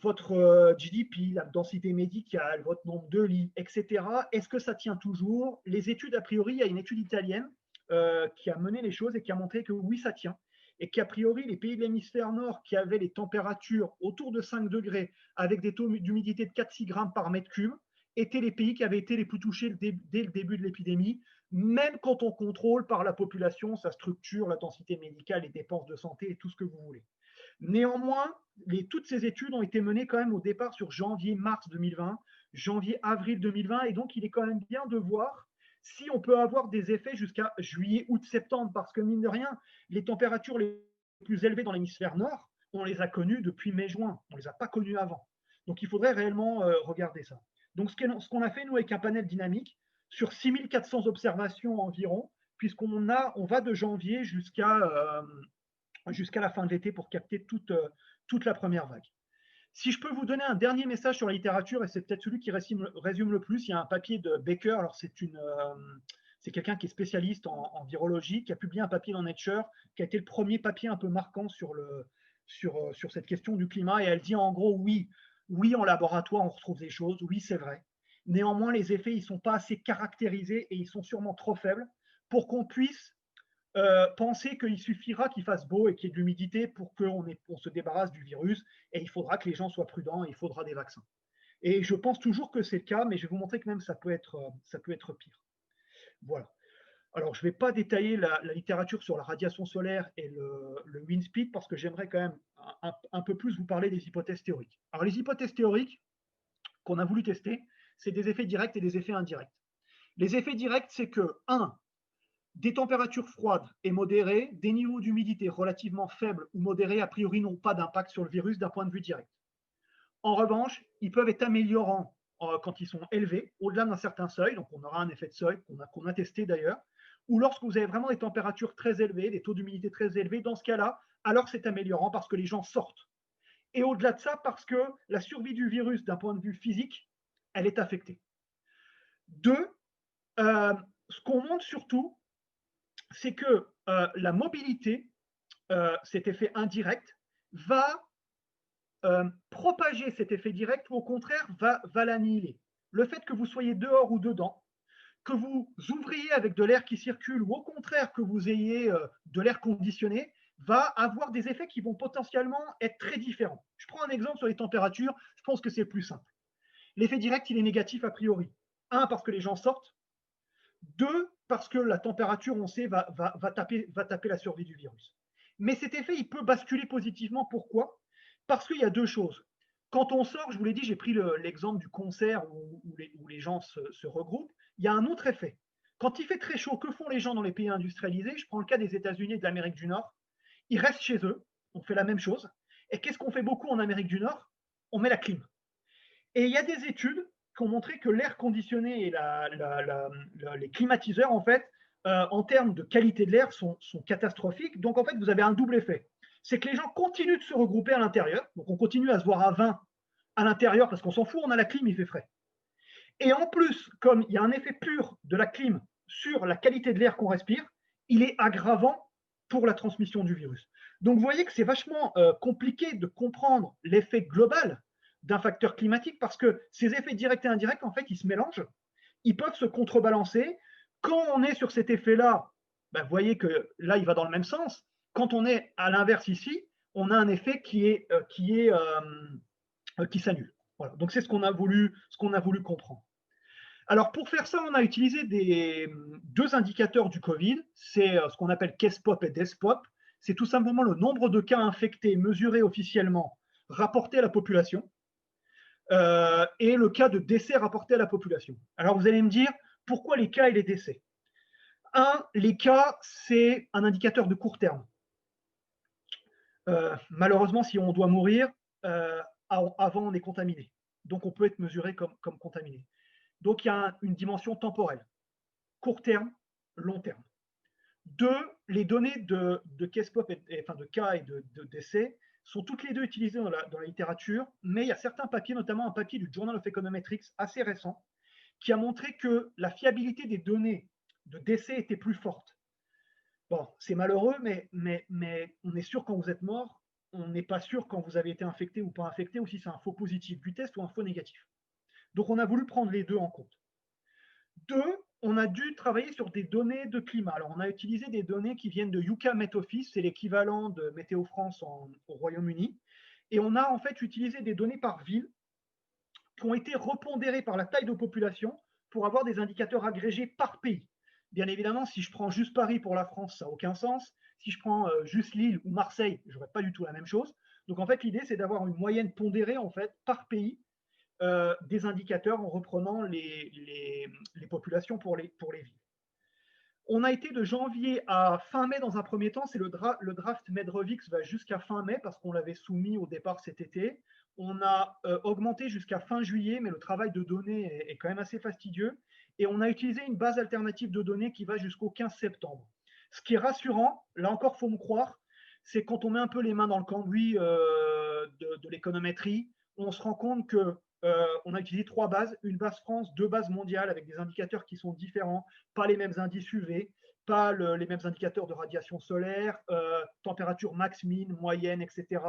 votre GDP, la densité médicale, votre nombre de lits, etc. Est-ce que ça tient toujours? Les études, a priori, il y a une étude italienne qui a mené les choses et qui a montré que oui, ça tient. Et qu'a priori, les pays de l'hémisphère nord qui avaient les températures autour de 5 degrés avec des taux d'humidité de 4-6 grammes par mètre cube étaient les pays qui avaient été les plus touchés dès le début de l'épidémie, même quand on contrôle par la population sa structure, la densité médicale, les dépenses de santé et tout ce que vous voulez. Néanmoins, toutes ces études ont été menées quand même au départ sur janvier-mars 2020, janvier-avril 2020, et donc il est quand même bien de voir si on peut avoir des effets jusqu'à juillet, août, septembre, parce que mine de rien, les températures les plus élevées dans l'hémisphère nord, on les a connues depuis mai-juin, on ne les a pas connues avant. Donc il faudrait réellement regarder ça. Donc ce qu'on a fait, nous, avec un panel dynamique, sur 6400 observations environ, puisqu'on va de janvier jusqu'à la fin de l'été pour capter toute la première vague. Si je peux vous donner un dernier message sur la littérature, et c'est peut-être celui qui résume le plus, il y a un papier de Baker, alors c'est quelqu'un qui est spécialiste en virologie, qui a publié un papier dans Nature, qui a été le premier papier un peu marquant sur cette question du climat, et elle dit en gros, oui, en laboratoire, on retrouve des choses, oui, c'est vrai. Néanmoins, les effets, ils ne sont pas assez caractérisés et ils sont sûrement trop faibles pour qu'on puisse penser qu'il suffira qu'il fasse beau et qu'il y ait de l'humidité pour qu'on se débarrasse du virus, et il faudra que les gens soient prudents et il faudra des vaccins. Et je pense toujours que c'est le cas, mais je vais vous montrer que même ça peut être pire. Voilà. Alors, je ne vais pas détailler la littérature sur la radiation solaire et le wind speed parce que j'aimerais quand même un peu plus vous parler des hypothèses théoriques. Alors, les hypothèses théoriques qu'on a voulu tester, c'est des effets directs et des effets indirects. Les effets directs, c'est que, 1, des températures froides et modérées, des niveaux d'humidité relativement faibles ou modérés, a priori, n'ont pas d'impact sur le virus d'un point de vue direct. En revanche, ils peuvent être améliorants quand ils sont élevés, au-delà d'un certain seuil, donc on aura un effet de seuil qu'on a testé d'ailleurs, ou lorsque vous avez vraiment des températures très élevées, des taux d'humidité très élevés, dans ce cas-là, alors c'est améliorant parce que les gens sortent. Et au-delà de ça, parce que la survie du virus, d'un point de vue physique, elle est affectée. 2, ce qu'on montre surtout, c'est que la mobilité, cet effet indirect, va propager cet effet direct ou au contraire va l'annihiler. Le fait que vous soyez dehors ou dedans, que vous ouvriez avec de l'air qui circule ou au contraire que vous ayez de l'air conditionné, va avoir des effets qui vont potentiellement être très différents. Je prends un exemple sur les températures, je pense que c'est le plus simple. L'effet direct, il est négatif a priori. 1, parce que les gens sortent. 2, parce que la température, on sait, va taper la survie du virus. Mais cet effet, il peut basculer positivement. Pourquoi? Parce qu'il y a 2 choses. Quand on sort, je vous l'ai dit, j'ai pris l'exemple du concert où les gens se regroupent, il y a un autre effet. Quand il fait très chaud, que font les gens dans les pays industrialisés? Je prends le cas des États-Unis et de l'Amérique du Nord. Ils restent chez eux, on fait la même chose. Et qu'est-ce qu'on fait beaucoup en Amérique du Nord? On met la clim. Et il y a des études qui ont montré que l'air conditionné et les climatiseurs, en fait, en termes de qualité de l'air, sont catastrophiques. Donc, en fait, vous avez un double effet. C'est que les gens continuent de se regrouper à l'intérieur. Donc, on continue à se voir à 20 à l'intérieur parce qu'on s'en fout, on a la clim, il fait frais. Et en plus, comme il y a un effet pur de la clim sur la qualité de l'air qu'on respire, il est aggravant pour la transmission du virus. Donc, vous voyez que c'est vachement compliqué de comprendre l'effet global d'un facteur climatique parce que ces effets directs et indirects, en fait, ils se mélangent, ils peuvent se contrebalancer. Quand on est sur cet effet-là, ben, vous voyez que là, il va dans le même sens. Quand on est à l'inverse ici, on a un effet qui s'annule. Voilà. Donc, c'est ce qu'on a voulu comprendre. Alors, pour faire ça, on a utilisé 2 indicateurs du Covid. C'est ce qu'on appelle CASE-POP et DES-POP. C'est tout simplement le nombre de cas infectés mesurés officiellement rapportés à la population et le cas de décès rapporté à la population. Alors, vous allez me dire, pourquoi les cas et les décès? 1, les cas, c'est un indicateur de court terme. Malheureusement, si on doit mourir, avant on est contaminé. Donc, on peut être mesuré comme contaminé. Donc, il y a une dimension temporelle. Court terme, long terme. 2, les données de CASE-POP, enfin de cas et de décès, sont toutes les 2 utilisées dans la littérature, mais il y a certains papiers, notamment un papier du Journal of Econometrics assez récent, qui a montré que la fiabilité des données de décès était plus forte. Bon, c'est malheureux, mais on est sûr quand vous êtes mort, on n'est pas sûr quand vous avez été infecté ou pas infecté, ou si c'est un faux positif du test ou un faux négatif. Donc, on a voulu prendre les 2 en compte. 2, on a dû travailler sur des données de climat. Alors, on a utilisé des données qui viennent de Yucca Met Office, c'est l'équivalent de Météo France au Royaume-Uni. Et on a en fait utilisé des données par ville qui ont été repondérées par la taille de population pour avoir des indicateurs agrégés par pays. Bien évidemment, si je prends juste Paris pour la France, ça n'a aucun sens. Si je prends juste Lille ou Marseille, je n'aurais pas du tout la même chose. Donc, en fait, l'idée, c'est d'avoir une moyenne pondérée en fait, par pays des indicateurs en reprenant les populations pour les villes. On a été de janvier à fin mai dans un premier temps, c'est le draft Medrevix va jusqu'à fin mai parce qu'on l'avait soumis au départ cet été. On a augmenté jusqu'à fin juillet, mais le travail de données est quand même assez fastidieux. Et on a utilisé une base alternative de données qui va jusqu'au 15 septembre. Ce qui est rassurant, là encore, il faut me croire, c'est quand on met un peu les mains dans le cambouis de l'économétrie, on se rend compte que on a utilisé 3 bases, une base France, 2 bases mondiales avec des indicateurs qui sont différents, pas les mêmes indices UV, pas les mêmes indicateurs de radiation solaire, température max, min, moyenne, etc.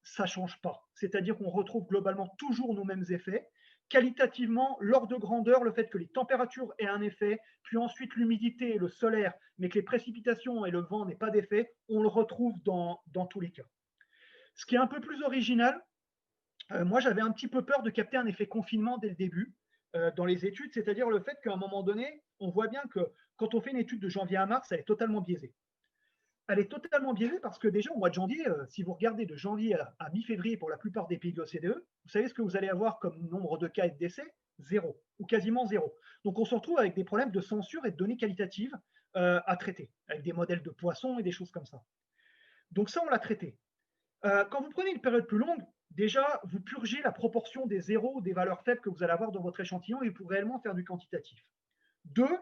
Ça ne change pas. C'est-à-dire qu'on retrouve globalement toujours nos mêmes effets. Qualitativement, l'ordre de grandeur, le fait que les températures aient un effet, puis ensuite l'humidité et le solaire, mais que les précipitations et le vent n'aient pas d'effet, on le retrouve dans tous les cas. Ce qui est un peu plus original, moi, j'avais un petit peu peur de capter un effet confinement dès le début dans les études, c'est-à-dire le fait qu'à un moment donné, on voit bien que quand on fait une étude de janvier à mars, elle est totalement biaisée. Elle est totalement biaisée parce que déjà, au mois de janvier, si vous regardez de janvier à mi-février pour la plupart des pays de l'OCDE, vous savez ce que vous allez avoir comme nombre de cas et de décès? Zéro, ou quasiment zéro. Donc, on se retrouve avec des problèmes de censure et de données qualitatives à traiter, avec des modèles de poissons et des choses comme ça. Donc ça, on l'a traité. Quand vous prenez une période plus longue, déjà, vous purgez la proportion des zéros, des valeurs faibles que vous allez avoir dans votre échantillon et vous pouvez réellement faire du quantitatif. Deux,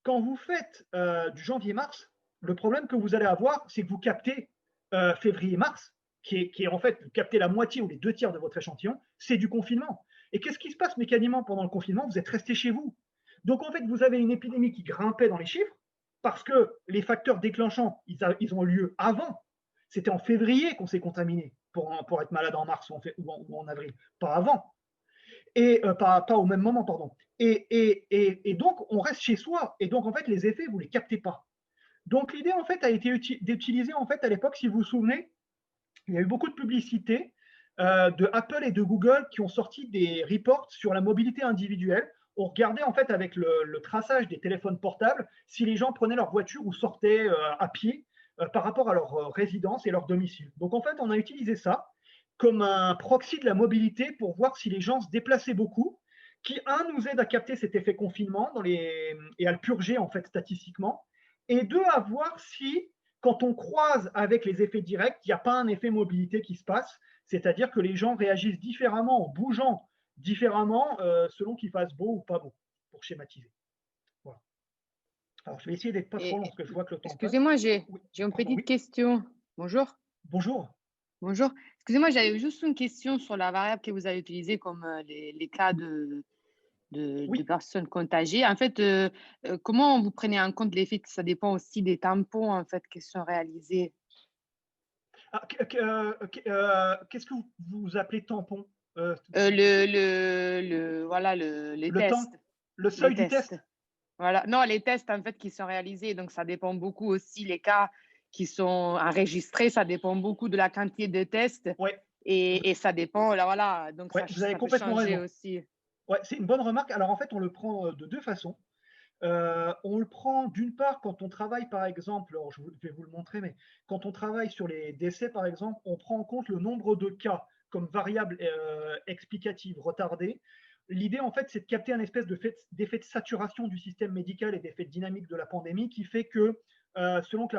quand vous faites du janvier-mars, le problème que vous allez avoir, c'est que vous captez février-mars, qui est en fait, vous captez la moitié ou les 2 tiers de votre échantillon, c'est du confinement. Et qu'est-ce qui se passe mécaniquement pendant le confinement? Vous êtes resté chez vous. Donc en fait, vous avez une épidémie qui grimpait dans les chiffres parce que les facteurs déclenchants, ils ont lieu avant. C'était en février qu'on s'est contaminé pour être malade en mars ou en avril, pas avant. Et pas au même moment, pardon. Et donc, on reste chez soi. Et donc, en fait, les effets, vous ne les captez pas. Donc, l'idée, en fait, a été d'utiliser, en fait, à l'époque, si vous vous souvenez, il y a eu beaucoup de publicités de Apple et de Google qui ont sorti des reports sur la mobilité individuelle. On regardait, en fait, avec le traçage des téléphones portables, si les gens prenaient leur voiture ou sortaient à pied par rapport à leur résidence et leur domicile. Donc, en fait, on a utilisé ça comme un proxy de la mobilité pour voir si les gens se déplaçaient beaucoup, qui, nous aide à capter cet effet confinement et à le purger, en fait, statistiquement, et deux, à voir si, quand on croise avec les effets directs, il n'y a pas un effet mobilité qui se passe, c'est-à-dire que les gens réagissent différemment en bougeant différemment selon qu'il fasse beau ou pas beau, pour schématiser. Voilà. Alors, je vais essayer d'être pas trop long parce que je vois que le temps passe. Excusez-moi, j'ai une petite question. Bonjour. Bonjour. Bonjour. Excusez-moi, j'avais juste une question sur la variable que vous avez utilisée comme les cas de personnes contagiées. En fait, comment vous prenez en compte l'effet que ça dépend aussi des tampons en fait, qui sont réalisés? Qu'est-ce que vous appelez tampon? Voilà, les tests. Le seuil du test? Voilà. Non, les tests en fait qui sont réalisés, donc ça dépend beaucoup aussi, les cas qui sont enregistrés, ça dépend beaucoup de la quantité de tests. Ouais. Et ça dépend, là, voilà. Donc ouais, vous avez complètement raison. Aussi. Ouais, c'est une bonne remarque. Alors en fait, on le prend de deux façons. On le prend d'une part quand on travaille, par exemple, alors je vais vous le montrer, mais quand on travaille sur les décès, par exemple, on prend en compte le nombre de cas comme variable explicative retardée. L'idée, en fait, c'est de capter un espèce d'effet de saturation du système médical et d'effet de dynamique de la pandémie qui fait que selon que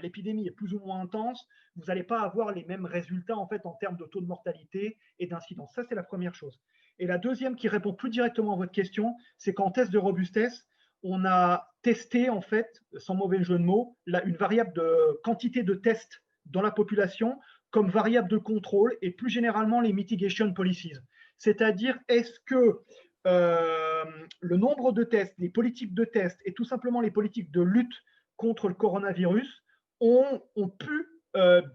l'épidémie est plus ou moins intense, vous n'allez pas avoir les mêmes résultats en fait en termes de taux de mortalité et d'incidence. Ça, c'est la première chose. Et la deuxième qui répond plus directement à votre question, c'est qu'en test de robustesse, on a testé en fait, sans mauvais jeu de mots, une variable de quantité de tests dans la population comme variable de contrôle et plus généralement les mitigation policies. C'est-à-dire, est-ce que le nombre de tests, les politiques de tests et tout simplement les politiques de lutte contre le coronavirus ont pu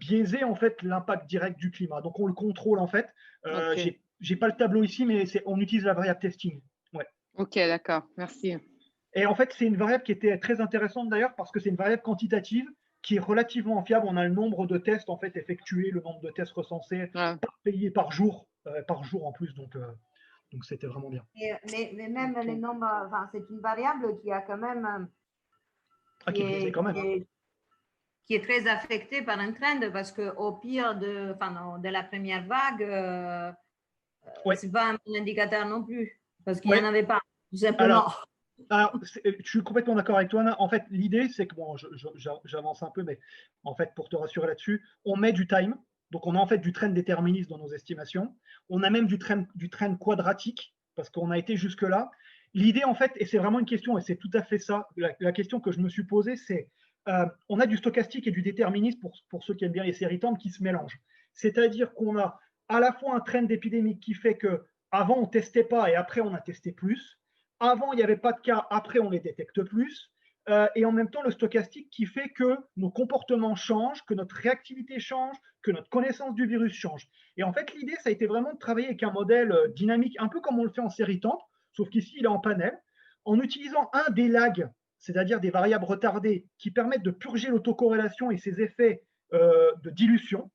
biaiser en fait l'impact direct du climat. Donc on le contrôle en fait. Okay. J'ai pas le tableau ici, mais on utilise la variable testing. Ouais. Ok, d'accord, merci. Et en fait, c'est une variable qui était très intéressante d'ailleurs parce que c'est une variable quantitative qui est relativement fiable. On a le nombre de tests en fait effectués, le nombre de tests recensés par pays et par jour en plus. Donc c'était vraiment bien. Mais même les nombres, enfin, c'est une variable qui a quand même qui est très affectée par un trend parce qu'au pire de la première vague, c'est pas un bon indicateur non plus parce qu'il n'y en avait pas, tout simplement. Alors, je suis complètement d'accord avec toi, Anna. En fait, l'idée, c'est que, bon, j'avance un peu, mais en fait, pour te rassurer là-dessus, on met du time. Donc, on a en fait du trend déterministe dans nos estimations. On a même du trend quadratique parce qu'on a été jusque-là. L'idée, en fait, et c'est vraiment une question, et c'est tout à fait ça, la question que je me suis posée, c'est on a du stochastique et du déterministe pour ceux qui aiment bien les séries temps qui se mélangent. C'est-à-dire qu'on a à la fois un trend d'épidémie qui fait que avant on testait pas et après on a testé plus. Avant il n'y avait pas de cas, après on les détecte plus. Et en même temps le stochastique qui fait que nos comportements changent, que notre réactivité change, que notre connaissance du virus change. Et en fait l'idée ça a été vraiment de travailler avec un modèle dynamique, un peu comme on le fait en série temps, sauf qu'ici il est en panel, en utilisant un des lags, c'est-à-dire des variables retardées qui permettent de purger l'autocorrélation et ses effets de dilution.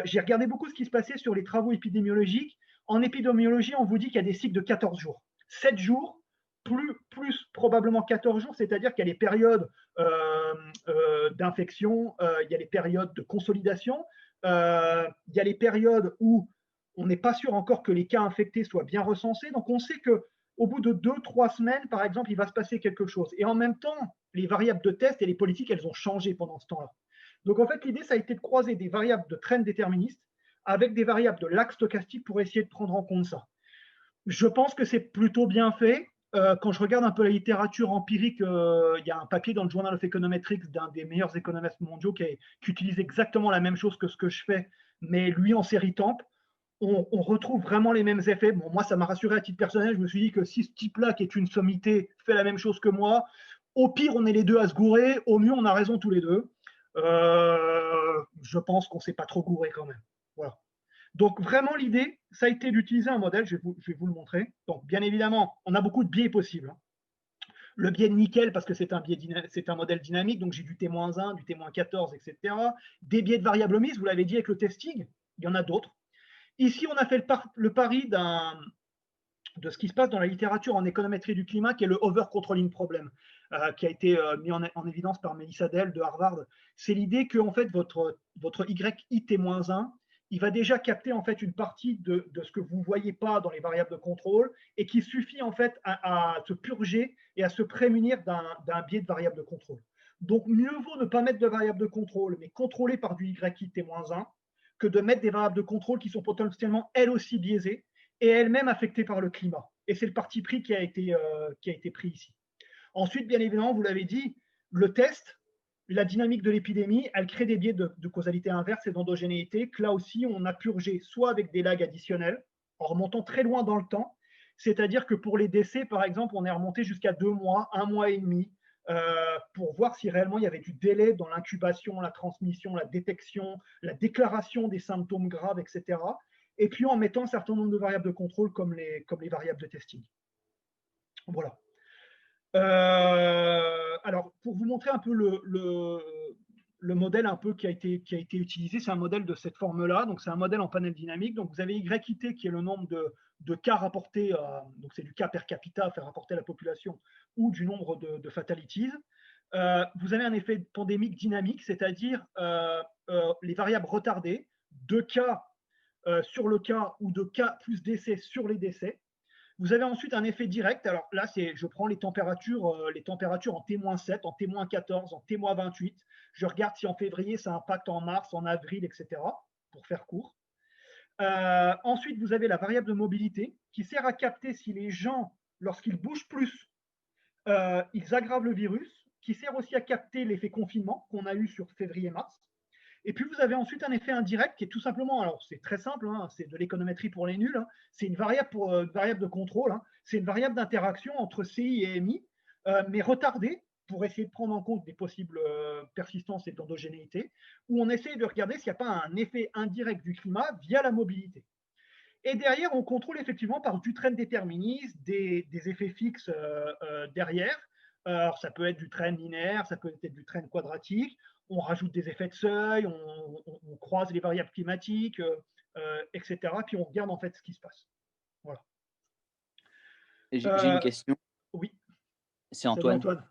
J'ai regardé beaucoup ce qui se passait sur les travaux épidémiologiques. En épidémiologie, on vous dit qu'il y a des cycles de 14 jours. 7 jours plus probablement 14 jours, c'est-à-dire qu'il y a les périodes d'infection, il y a les périodes de consolidation, il y a les périodes où on n'est pas sûr encore que les cas infectés soient bien recensés. Donc, on sait qu'au bout de 2-3 semaines, par exemple, il va se passer quelque chose. Et en même temps, les variables de test et les politiques, elles ont changé pendant ce temps-là. Donc, en fait, l'idée, ça a été de croiser des variables de trend déterministes avec des variables de lag stochastique pour essayer de prendre en compte ça. Je pense que c'est plutôt bien fait. Quand je regarde un peu la littérature empirique, il y a un papier dans le Journal of Econometrics d'un des meilleurs économistes mondiaux qui utilise exactement la même chose que ce que je fais, mais lui en série temp. On retrouve vraiment les mêmes effets. Bon, moi, ça m'a rassuré à titre personnel. Je me suis dit que si ce type-là, qui est une sommité, fait la même chose que moi, au pire, on est les deux à se gourer. Au mieux, on a raison tous les deux. Je pense qu'on ne s'est pas trop gouré quand même. Voilà. Donc, vraiment, l'idée, ça a été d'utiliser un modèle. Je vais vous le montrer. Donc, bien évidemment, on a beaucoup de biais possibles. Le biais de nickel, parce que c'est un modèle dynamique. Donc, j'ai du T-1, du T-14, etc. Des biais de variables mises, vous l'avez dit avec le testing. Il y en a d'autres. Ici, on a fait le pari de ce qui se passe dans la littérature en économétrie du climat, qui est le over-controlling problem, qui a été mis en évidence par Melissa Dell de Harvard. C'est l'idée que en fait, votre YIT-1, il va déjà capter en fait une partie de ce que vous ne voyez pas dans les variables de contrôle et qui suffit en fait à se purger et à se prémunir d'un biais de variable de contrôle. Donc, mieux vaut ne pas mettre de variable de contrôle, mais contrôler par du YIT-1, que de mettre des variables de contrôle qui sont potentiellement elles aussi biaisées et elles-mêmes affectées par le climat. Et c'est le parti pris qui a été pris ici. Ensuite, bien évidemment, vous l'avez dit, le test, la dynamique de l'épidémie, elle crée des biais de causalité inverse et d'endogénéité que là aussi, on a purgé soit avec des lags additionnels, en remontant très loin dans le temps, c'est-à-dire que pour les décès, par exemple, on est remonté jusqu'à 2 mois, 1 mois et demi, pour voir si réellement il y avait du délai dans l'incubation, la transmission, la détection, la déclaration des symptômes graves, etc. Et puis en mettant un certain nombre de variables de contrôle comme les variables de testing. Voilà. Alors, pour vous montrer un peu le modèle un peu qui a été utilisé, c'est un modèle de cette forme-là. Donc, c'est un modèle en panel dynamique. Donc, vous avez YIT qui est le nombre de cas rapportés, donc c'est du cas per capita à faire rapporter à la population ou du nombre de fatalities. Vous avez un effet pandémique dynamique, c'est-à-dire les variables retardées, de cas sur le cas ou de cas plus décès sur les décès. Vous avez ensuite un effet direct. Alors là, je prends les températures en T-7, en T-14, en T-28. Je regarde si en février, ça impacte en mars, en avril, etc. pour faire court. Ensuite, vous avez la variable de mobilité qui sert à capter si les gens, lorsqu'ils bougent plus, ils aggravent le virus, qui sert aussi à capter l'effet confinement qu'on a eu sur février-mars. Et puis, vous avez ensuite un effet indirect qui est tout simplement, alors c'est très simple, hein, c'est de l'économétrie pour les nuls, hein, c'est une variable de contrôle, hein, c'est une variable d'interaction entre CI et MI, mais retardée pour essayer de prendre en compte des possibles persistances et d'endogénéité, où on essaye de regarder s'il n'y a pas un effet indirect du climat via la mobilité. Et derrière, on contrôle effectivement par du trend déterministe, des effets fixes derrière. Alors, ça peut être du trend linéaire, ça peut être du trend quadratique. On rajoute des effets de seuil, on croise les variables climatiques, etc. Puis on regarde en fait ce qui se passe. Voilà. J'ai une question. Oui. C'est Antoine.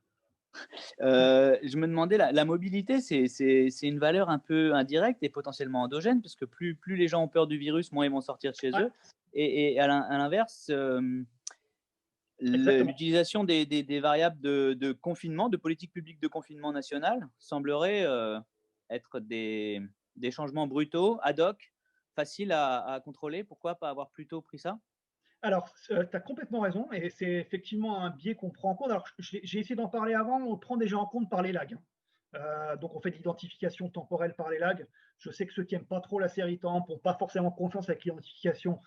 Je me demandais, la mobilité, c'est une valeur un peu indirecte et potentiellement endogène, parce que plus les gens ont peur du virus, moins ils vont sortir de chez eux. Et à l'inverse, l'utilisation des variables de confinement, de politique publique de confinement nationale, semblerait être des changements brutaux, ad hoc, faciles à contrôler. Pourquoi pas avoir plutôt pris ça ? Alors, tu as complètement raison, et c'est effectivement un biais qu'on prend en compte. Alors, j'ai essayé d'en parler avant, on le prend déjà en compte par les lags. Donc, on fait de l'identification temporelle par les lags. Je sais que ceux qui n'aiment pas trop la série temp n'ont pas forcément confiance avec l'identification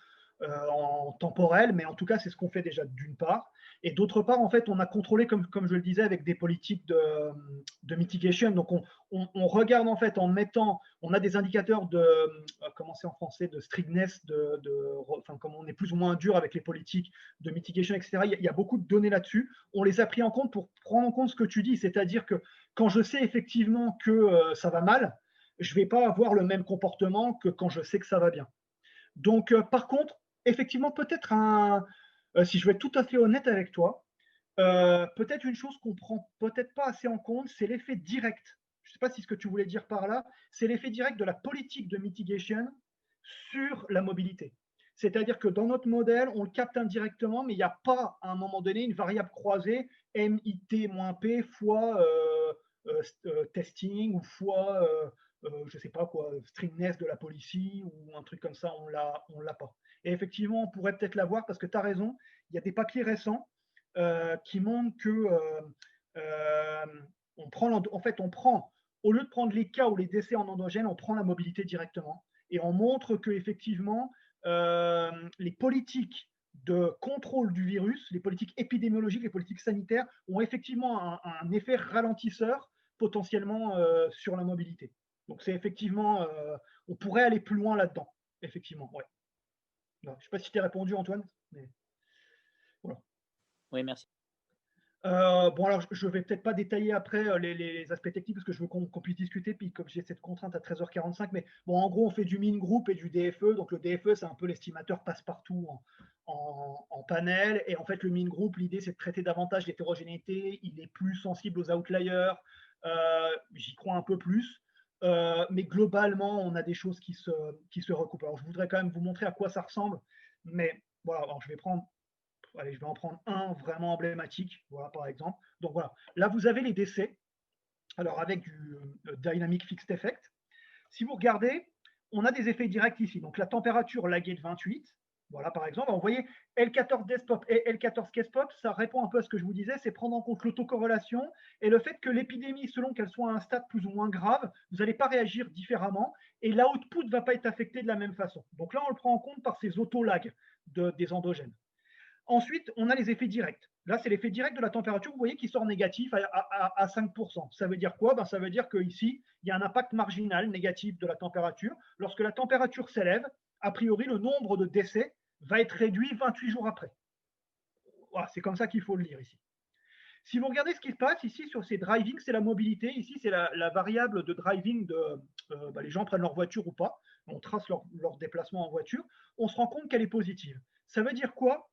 en temporel, mais en tout cas, c'est ce qu'on fait déjà d'une part. Et d'autre part, en fait, on a contrôlé, comme je le disais, avec des politiques de mitigation. Donc, on regarde en fait en mettant, on a des indicateurs de, comment c'est en français, de strictness, enfin, comme on est plus ou moins dur avec les politiques de mitigation, etc. Il y a beaucoup de données là-dessus. On les a pris en compte pour prendre en compte ce que tu dis, c'est-à-dire que quand je sais effectivement que ça va mal, je ne vais pas avoir le même comportement que quand je sais que ça va bien. Donc, par contre, effectivement, peut-être si je vais être tout à fait honnête avec toi, Peut-être une chose qu'on prend peut-être pas assez en compte, c'est l'effet direct. Je ne sais pas si ce que tu voulais dire par là, c'est l'effet direct de la politique de mitigation sur la mobilité. C'est-à-dire que dans notre modèle, on le capte indirectement, mais il n'y a pas à un moment donné une variable croisée MIT-P fois testing ou fois, je ne sais pas quoi, stringness de la policy ou un truc comme ça, on l'a pas. Et effectivement, on pourrait peut-être l'avoir parce que tu as raison, il y a des papiers récents qui montrent que on prend, au lieu de prendre les cas ou les décès en endogène, on prend la mobilité directement. Et on montre que effectivement, les politiques de contrôle du virus, les politiques épidémiologiques, les politiques sanitaires ont effectivement un effet ralentisseur potentiellement sur la mobilité. Donc c'est effectivement, on pourrait aller plus loin là-dedans, effectivement. Ouais. Je ne sais pas si je t'ai répondu, Antoine. Mais... Voilà. Oui, merci. Bon, alors je ne vais peut-être pas détailler après les aspects techniques parce que je veux qu'on puisse discuter, puis comme j'ai cette contrainte à 13h45, mais bon, en gros, on fait du mean group et du DFE. Donc le DFE, c'est un peu l'estimateur passe-partout en panel. Et en fait, le mean group, l'idée, c'est de traiter davantage l'hétérogénéité. Il est plus sensible aux outliers. J'y crois un peu plus. Mais globalement, on a des choses qui se recoupent. Alors, je voudrais quand même vous montrer à quoi ça ressemble. Mais voilà, alors je vais en prendre un vraiment emblématique, voilà, par exemple. Donc voilà, là vous avez les décès, alors avec du Dynamic Fixed Effect. Si vous regardez, on a des effets directs ici. Donc la température laguée de 28, voilà par exemple. Alors, vous voyez, L14 Deskpop et L14 Case-Pop, ça répond un peu à ce que je vous disais, c'est prendre en compte l'autocorrélation et le fait que l'épidémie, selon qu'elle soit à un stade plus ou moins grave, vous n'allez pas réagir différemment et l'output ne va pas être affecté de la même façon. Donc là, on le prend en compte par ces autolags des endogènes. Ensuite, on a les effets directs. Là, c'est l'effet direct de la température, vous voyez, qui sort négatif à 5%. Ça veut dire quoi? Ça veut dire qu'ici, il y a un impact marginal négatif de la température. Lorsque la température s'élève, a priori, le nombre de décès va être réduit 28 jours après. Voilà, c'est comme ça qu'il faut le lire ici. Si vous regardez ce qui se passe ici sur ces driving, c'est la mobilité. Ici, c'est la variable de driving les gens prennent leur voiture ou pas. On trace leur déplacement en voiture. On se rend compte qu'elle est positive. Ça veut dire quoi?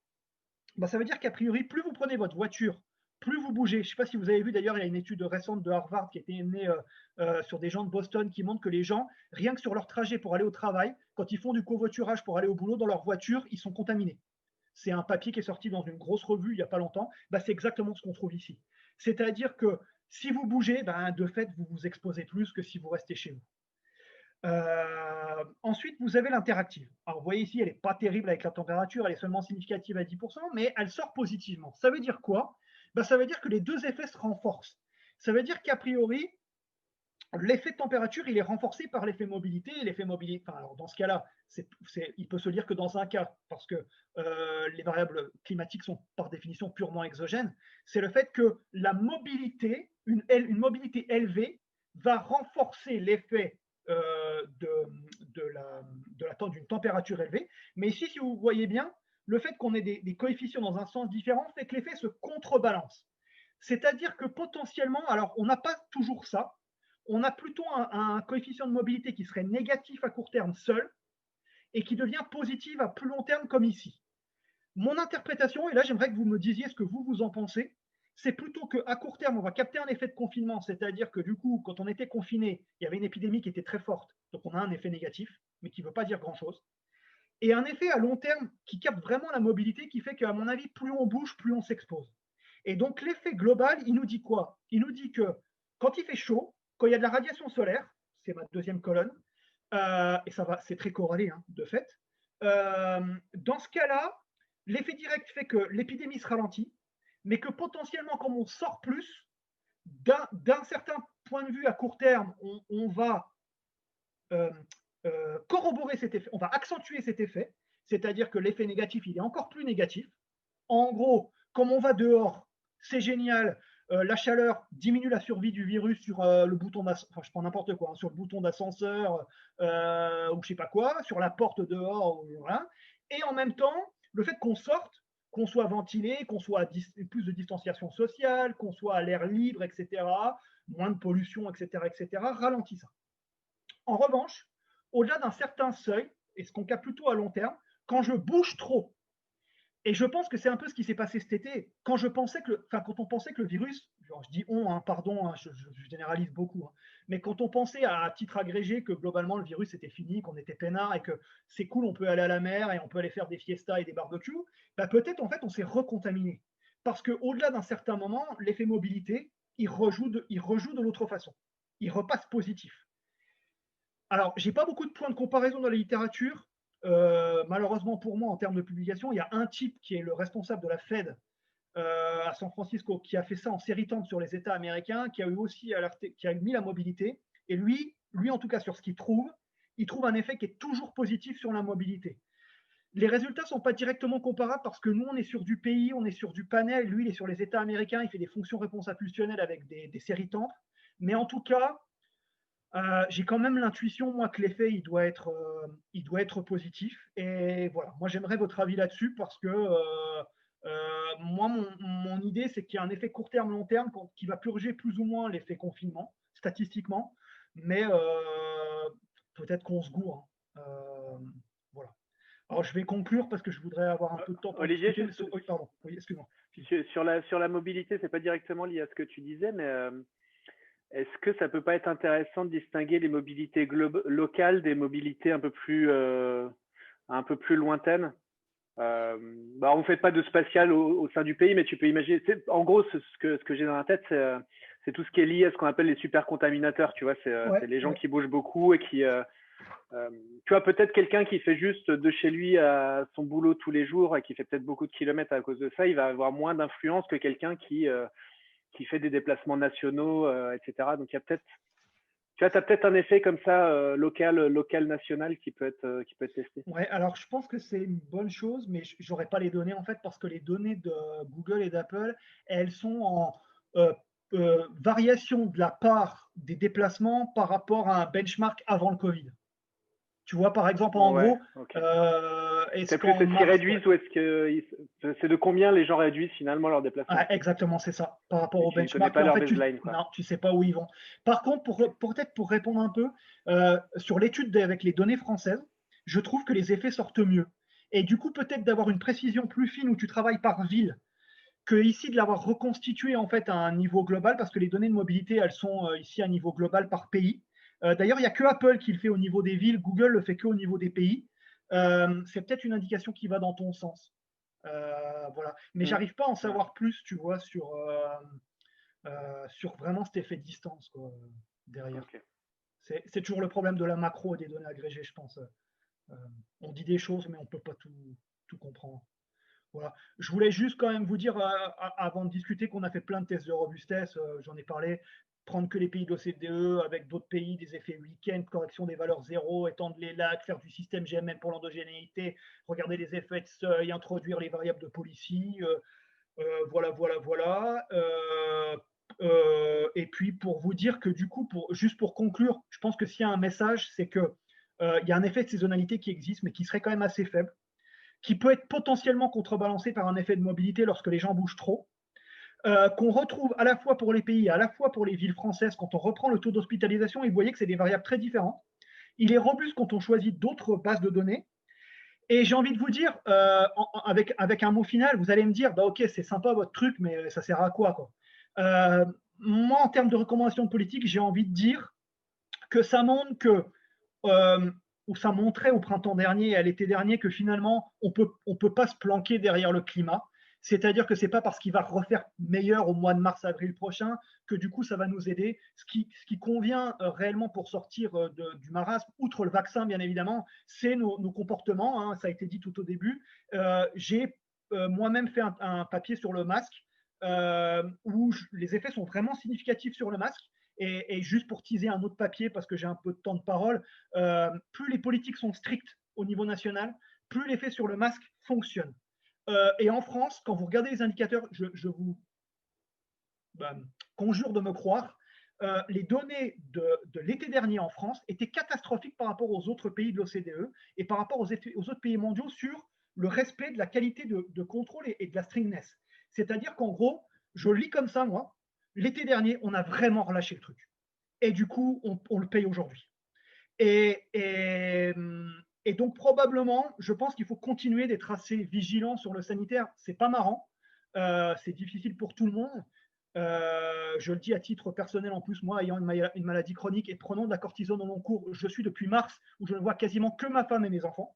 Ça veut dire qu'a priori, plus vous prenez votre voiture, plus vous bougez. Je ne sais pas si vous avez vu, d'ailleurs, il y a une étude récente de Harvard qui a été menée sur des gens de Boston qui montre que les gens, rien que sur leur trajet pour aller au travail, quand ils font du covoiturage pour aller au boulot, dans leur voiture, ils sont contaminés. C'est un papier qui est sorti dans une grosse revue il n'y a pas longtemps. C'est exactement ce qu'on trouve ici. C'est-à-dire que si vous bougez, de fait, vous vous exposez plus que si vous restez chez vous. Ensuite, vous avez l'interactive. Alors, vous voyez ici, elle n'est pas terrible avec la température, elle est seulement significative à 10%, mais elle sort positivement. Ça veut dire quoi? Ça veut dire que les deux effets se renforcent. Ça veut dire qu'a priori, l'effet de température, il est renforcé par l'effet mobilité. Et l'effet mobilité, alors dans ce cas-là, il peut se lire que dans un cas, parce que les variables climatiques sont par définition purement exogènes. C'est le fait que la mobilité, une mobilité élevée, va renforcer l'effet d'une température élevée. Mais ici, si vous voyez bien, le fait qu'on ait des coefficients dans un sens différent fait que l'effet se contrebalance. C'est-à-dire que potentiellement, alors on n'a pas toujours ça, on a plutôt un coefficient de mobilité qui serait négatif à court terme seul et qui devient positif à plus long terme comme ici. Mon interprétation, et là j'aimerais que vous me disiez ce que vous en pensez, c'est plutôt qu'à court terme, on va capter un effet de confinement, c'est-à-dire que du coup, quand on était confiné, il y avait une épidémie qui était très forte, donc on a un effet négatif, mais qui ne veut pas dire grand-chose. Et un effet à long terme qui capte vraiment la mobilité, qui fait qu'à mon avis, plus on bouge, plus on s'expose. Et donc l'effet global, il nous dit quoi? Il nous dit que quand il fait chaud, quand il y a de la radiation solaire, c'est ma deuxième colonne, et ça va, c'est très corrélé de fait, dans ce cas-là, l'effet direct fait que l'épidémie se ralentit, mais que potentiellement, comme on sort plus, d'un certain point de vue à court terme, on va corroborer cet effet, on va accentuer cet effet, c'est-à-dire que l'effet négatif, il est encore plus négatif. En gros, comme on va dehors, c'est génial, la chaleur diminue la survie du virus sur le bouton d'ascenseur, enfin je prends n'importe quoi, sur le bouton d'ascenseur ou je sais pas quoi, sur la porte dehors, voilà. Et en même temps, le fait qu'on sorte, qu'on soit ventilé, qu'on soit à plus de distanciation sociale, qu'on soit à l'air libre, etc., moins de pollution, etc., ralentit ça. En revanche, au-delà d'un certain seuil, et ce qu'on capte plutôt à long terme, quand je bouge trop, Et je pense que c'est un peu ce qui s'est passé cet été. Quand on pensait que le virus, je dis on, hein, pardon, hein, je généralise beaucoup, hein, mais quand on pensait à titre agrégé que globalement le virus était fini, qu'on était peinard et que c'est cool, on peut aller à la mer et on peut aller faire des fiestas et des barbecues, bah peut-être en fait on s'est recontaminé. Parce qu'au-delà d'un certain moment, l'effet mobilité, il rejoue de l'autre façon. Il repasse positif. Alors, j'ai pas beaucoup de points de comparaison dans la littérature. Malheureusement pour moi, en termes de publication, il y a un type qui est le responsable de la Fed à San Francisco qui a fait ça en s'irritant sur les États américains, qui a eu aussi alerté, qui a mis la mobilité. Et lui en tout cas, sur ce qu'il trouve, il trouve un effet qui est toujours positif sur la mobilité. Les résultats ne sont pas directement comparables parce que nous, on est sur du pays, on est sur du panel. Lui, il est sur les États américains, il fait des fonctions réponse impulsionnelles avec des séries tempes. Mais en tout cas, j'ai quand même l'intuition, moi, que l'effet, il doit être positif. Et voilà, moi, j'aimerais votre avis là-dessus parce que moi, mon idée, c'est qu'il y a un effet court terme, long terme qui va purger plus ou moins l'effet confinement, statistiquement. Mais peut-être qu'on se gourre. Voilà. Alors, je vais conclure parce que je voudrais avoir un peu de temps pour Olivier, discuter. Oui, pardon. Oui, excuse-moi. Sur la mobilité, c'est pas directement lié à ce que tu disais, mais est-ce que ça peut pas être intéressant de distinguer les mobilités locales des mobilités un peu plus lointaines? On ne fait pas de spatial au sein du pays, mais tu peux imaginer. En gros, ce que j'ai dans la tête, c'est tout ce qui est lié à ce qu'on appelle les super contaminateurs. Tu vois, c'est les gens qui bougent beaucoup et qui tu vois, peut-être quelqu'un qui fait juste de chez lui à son boulot tous les jours et qui fait peut-être beaucoup de kilomètres à cause de ça, il va avoir moins d'influence que quelqu'un qui fait des déplacements nationaux, etc. Donc, il y a peut-être, tu vois, tu as peut-être un effet comme ça, local, national qui peut être testé. Ouais, alors je pense que c'est une bonne chose, mais j'aurais pas les données en fait parce que les données de Google et d'Apple, elles sont en variation de la part des déplacements par rapport à un benchmark avant le Covid. Tu vois, par exemple, en gros, okay. est-ce plus est-ce qu'ils réduisent ou est-ce que c'est de combien les gens réduisent finalement leur déplacement? Exactement, c'est ça, par rapport au benchmark. Tu ne connais pas leur en fait, baseline, quoi. Non, tu sais pas où ils vont. Par contre, peut-être pour répondre un peu, sur l'étude avec les données françaises, je trouve que les effets sortent mieux. Et du coup, peut-être d'avoir une précision plus fine où tu travailles par ville, que ici de l'avoir reconstitué en fait à un niveau global, parce que les données de mobilité, elles sont ici à un niveau global par pays. D'ailleurs, il n'y a que Apple qui le fait au niveau des villes, Google le fait qu'au niveau des pays. C'est peut-être une indication qui va dans ton sens. Voilà. Mais j'arrive pas à en savoir plus, tu vois, sur vraiment cet effet de distance quoi, derrière. Okay. C'est toujours le problème de la macro et des données agrégées, je pense. On dit des choses, mais on ne peut pas tout comprendre. Voilà. Je voulais juste quand même vous dire, avant de discuter, qu'on a fait plein de tests de robustesse, j'en ai parlé, prendre que les pays de l'OCDE avec d'autres pays, des effets week-end, correction des valeurs zéro, étendre les lacs, faire du système GML pour l'endogénéité, regarder les effets de seuil, introduire les variables de policy, voilà. Et puis pour vous dire que du coup, juste pour conclure, je pense que s'il y a un message, c'est que il y a un effet de saisonnalité qui existe, mais qui serait quand même assez faible, qui peut être potentiellement contrebalancé par un effet de mobilité lorsque les gens bougent trop, qu'on retrouve à la fois pour les pays et à la fois pour les villes françaises quand on reprend le taux d'hospitalisation, et vous voyez que c'est des variables très différentes. Il est robuste quand on choisit d'autres bases de données. Et j'ai envie de vous dire, avec un mot final, vous allez me dire, bah ok, c'est sympa votre truc, mais ça sert à quoi, quoi. Moi, en termes de recommandations politiques, j'ai envie de dire que ça montre que où ça montrait au printemps dernier et à l'été dernier que finalement, on peut pas se planquer derrière le climat. C'est-à-dire que ce n'est pas parce qu'il va refaire meilleur au mois de mars-avril prochain que du coup, ça va nous aider. Ce qui convient réellement pour sortir du marasme, outre le vaccin, bien évidemment, c'est nos comportements. Hein, ça a été dit tout au début. J'ai moi-même fait un papier sur le masque où les effets sont vraiment significatifs sur le masque. Et juste pour teaser un autre papier, parce que j'ai un peu de temps de parole, plus les politiques sont strictes au niveau national, plus l'effet sur le masque fonctionne. Et en France, quand vous regardez les indicateurs, je vous conjure de me croire, les données de l'été dernier en France étaient catastrophiques par rapport aux autres pays de l'OCDE et par rapport aux autres pays mondiaux sur le respect de la qualité de contrôle et de la stringness. C'est-à-dire qu'en gros, je lis comme ça, moi, l'été dernier, on a vraiment relâché le truc. Et du coup, on le paye aujourd'hui. Et Et donc, probablement, je pense qu'il faut continuer d'être assez vigilant sur le sanitaire. C'est pas marrant, c'est difficile pour tout le monde. Je le dis à titre personnel en plus, moi ayant une maladie chronique et prenant de la cortisone au long cours, je suis depuis mars où je ne vois quasiment que ma femme et mes enfants.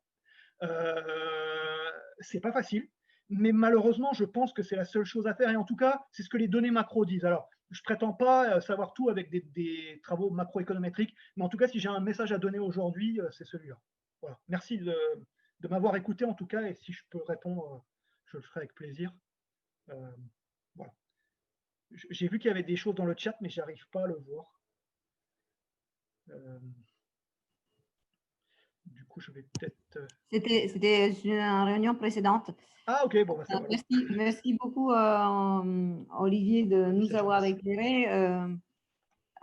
C'est pas facile, mais malheureusement, je pense que c'est la seule chose à faire. Et en tout cas, c'est ce que les données macro disent. Alors, je prétends pas savoir tout avec des travaux macroéconométriques, mais en tout cas, si j'ai un message à donner aujourd'hui, c'est celui-là. Voilà. Merci de m'avoir écouté en tout cas, et si je peux répondre, je le ferai avec plaisir. Voilà. J'ai vu qu'il y avait des choses dans le chat, mais j'arrive pas à le voir. Du coup, je vais peut-être… C'était une réunion précédente. Ah, ok, bon, bah, ça va. Merci beaucoup, Olivier, de nous avoir éclairé.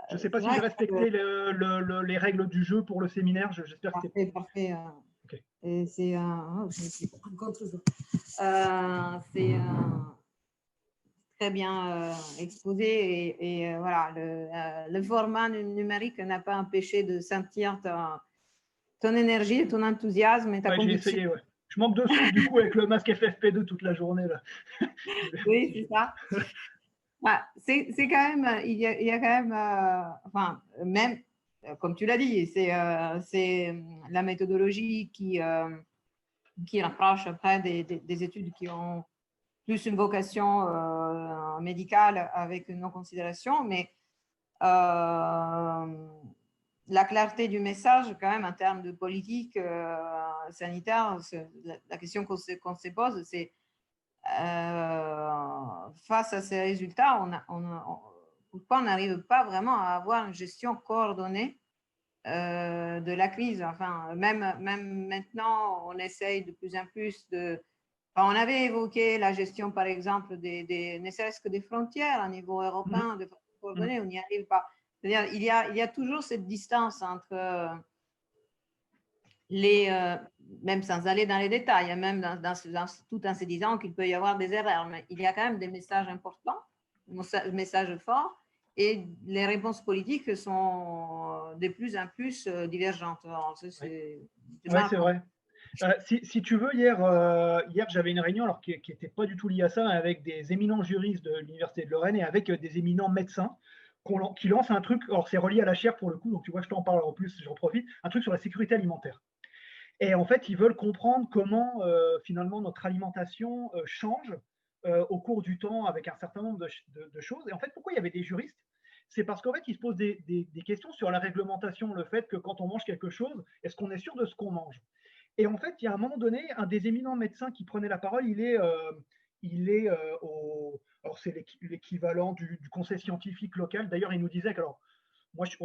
Je ne sais pas si j'ai respecté les règles du jeu pour le séminaire. J'espère que c'est parfait. Okay. C'est très bien exposé et voilà, le format numérique n'a pas empêché de sentir ton énergie, ton enthousiasme et ta conviction. J'ai essayé, ouais. Je manque de souffle du coup avec le masque FFP2 toute la journée là. Oui, c'est ça. Bah, c'est quand même, il y a quand même, enfin, même, comme tu l'as dit, c'est la méthodologie qui rapproche après des études qui ont plus une vocation médicale avec nos considérations, mais la clarté du message, quand même, en termes de politique sanitaire, la question qu'on se pose, c'est face à ces résultats, pourquoi on n'arrive pas vraiment à avoir une gestion coordonnée de la crise. Enfin, même maintenant, on essaye de plus en plus de… Enfin, on avait évoqué la gestion, par exemple, ne serait-ce que des frontières à niveau européen, de façon coordonnée, on n'y arrive pas. C'est-à-dire, il y a toujours cette distance entre même sans aller dans les détails, même tout en se disant qu'il peut y avoir des erreurs, mais il y a quand même des messages importants, des messages forts, et les réponses politiques sont de plus en plus divergentes. C'est vrai. Si tu veux, hier j'avais une réunion alors, qui n'était pas du tout liée à ça, avec des éminents juristes de l'Université de Lorraine et avec des éminents médecins qui lancent un truc, alors c'est relié à la chaire pour le coup, donc tu vois, je t'en parle en plus, j'en profite, un truc sur la sécurité alimentaire. Et en fait, ils veulent comprendre comment finalement notre alimentation change au cours du temps avec un certain nombre de choses. Et en fait, pourquoi il y avait des juristes? C'est parce qu'en fait, ils se posent des questions sur la réglementation, le fait que quand on mange quelque chose, est-ce qu'on est sûr de ce qu'on mange? Et en fait, il y a un moment donné, un des éminents médecins qui prenait la parole, alors c'est l'équivalent du conseil scientifique local. D'ailleurs, il nous disait que, alors, moi, je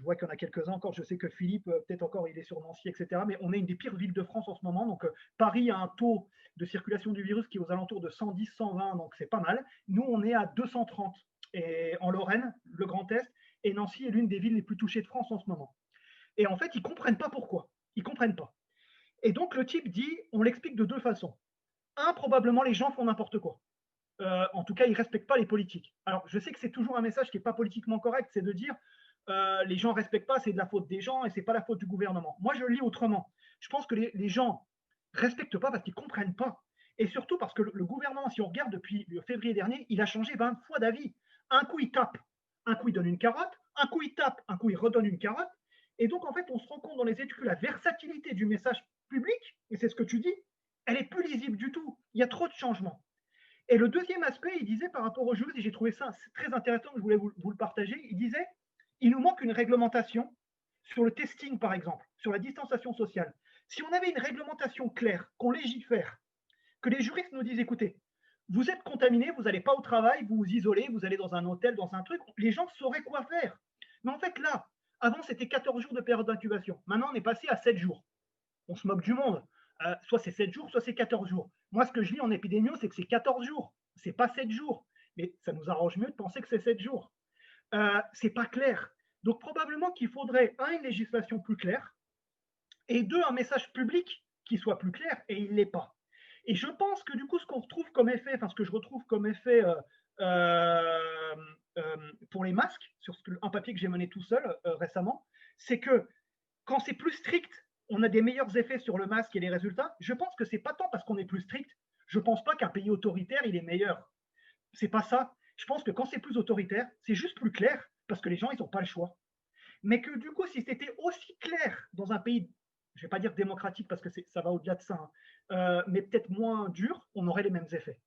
vois qu'il y en a quelques-uns encore. Je sais que Philippe, peut-être encore, il est sur Nancy, etc. Mais on est une des pires villes de France en ce moment. Donc, Paris a un taux de circulation du virus qui est aux alentours de 110, 120. Donc, c'est pas mal. Nous, on est à 230. Et en Lorraine, le Grand Est, et Nancy est l'une des villes les plus touchées de France en ce moment. Et en fait, ils ne comprennent pas pourquoi. Ils ne comprennent pas. Et donc, le type dit, on l'explique de deux façons. Un, probablement, les gens font n'importe quoi. En tout cas, ils ne respectent pas les politiques. Alors, je sais que c'est toujours un message qui n'est pas politiquement correct, c'est de dire les gens ne respectent pas, c'est de la faute des gens et ce n'est pas la faute du gouvernement. Moi, je le lis autrement. Je pense que les gens ne respectent pas parce qu'ils ne comprennent pas. Et surtout parce que le gouvernement, si on regarde depuis le février dernier, il a changé 20 fois d'avis. Un coup, il tape, un coup, il donne une carotte, un coup, il tape, un coup, il redonne une carotte. Et donc, en fait, on se rend compte dans les études que la versatilité du message public, et c'est ce que tu dis, elle n'est plus lisible du tout. Il y a trop de changements. Et le deuxième aspect, il disait par rapport aux juristes, et j'ai trouvé ça très intéressant, je voulais vous le partager, il disait, il nous manque une réglementation sur le testing, par exemple, sur la distanciation sociale. Si on avait une réglementation claire, qu'on légifère, que les juristes nous disent, écoutez, vous êtes contaminé, vous n'allez pas au travail, vous vous isolez, vous allez dans un hôtel, dans un truc, les gens sauraient quoi faire. Mais en fait, là, avant, c'était 14 jours de période d'incubation. Maintenant, on est passé à 7 jours. On se moque du monde. Soit c'est 7 jours, soit c'est 14 jours. Moi, ce que je lis en épidémio, c'est que c'est 14 jours. C'est pas 7 jours. Mais ça nous arrange mieux de penser que c'est 7 jours. C'est pas clair. Donc, probablement qu'il faudrait, un, une législation plus claire, et deux, un message public qui soit plus clair, et il ne l'est pas. Et je pense que du coup, ce qu'on retrouve comme effet, enfin, ce que je retrouve comme effet pour les masques, sur un papier que j'ai mené tout seul récemment, c'est que quand c'est plus strict, on a des meilleurs effets sur le masque et les résultats. Je pense que c'est pas tant parce qu'on est plus strict. Je pense pas qu'un pays autoritaire, il est meilleur. C'est pas ça. Je pense que quand c'est plus autoritaire, c'est juste plus clair parce que les gens, ils n'ont pas le choix. Mais que du coup, si c'était aussi clair dans un pays, je ne vais pas dire démocratique parce que ça va au-delà de ça, hein, mais peut-être moins dur, on aurait les mêmes effets.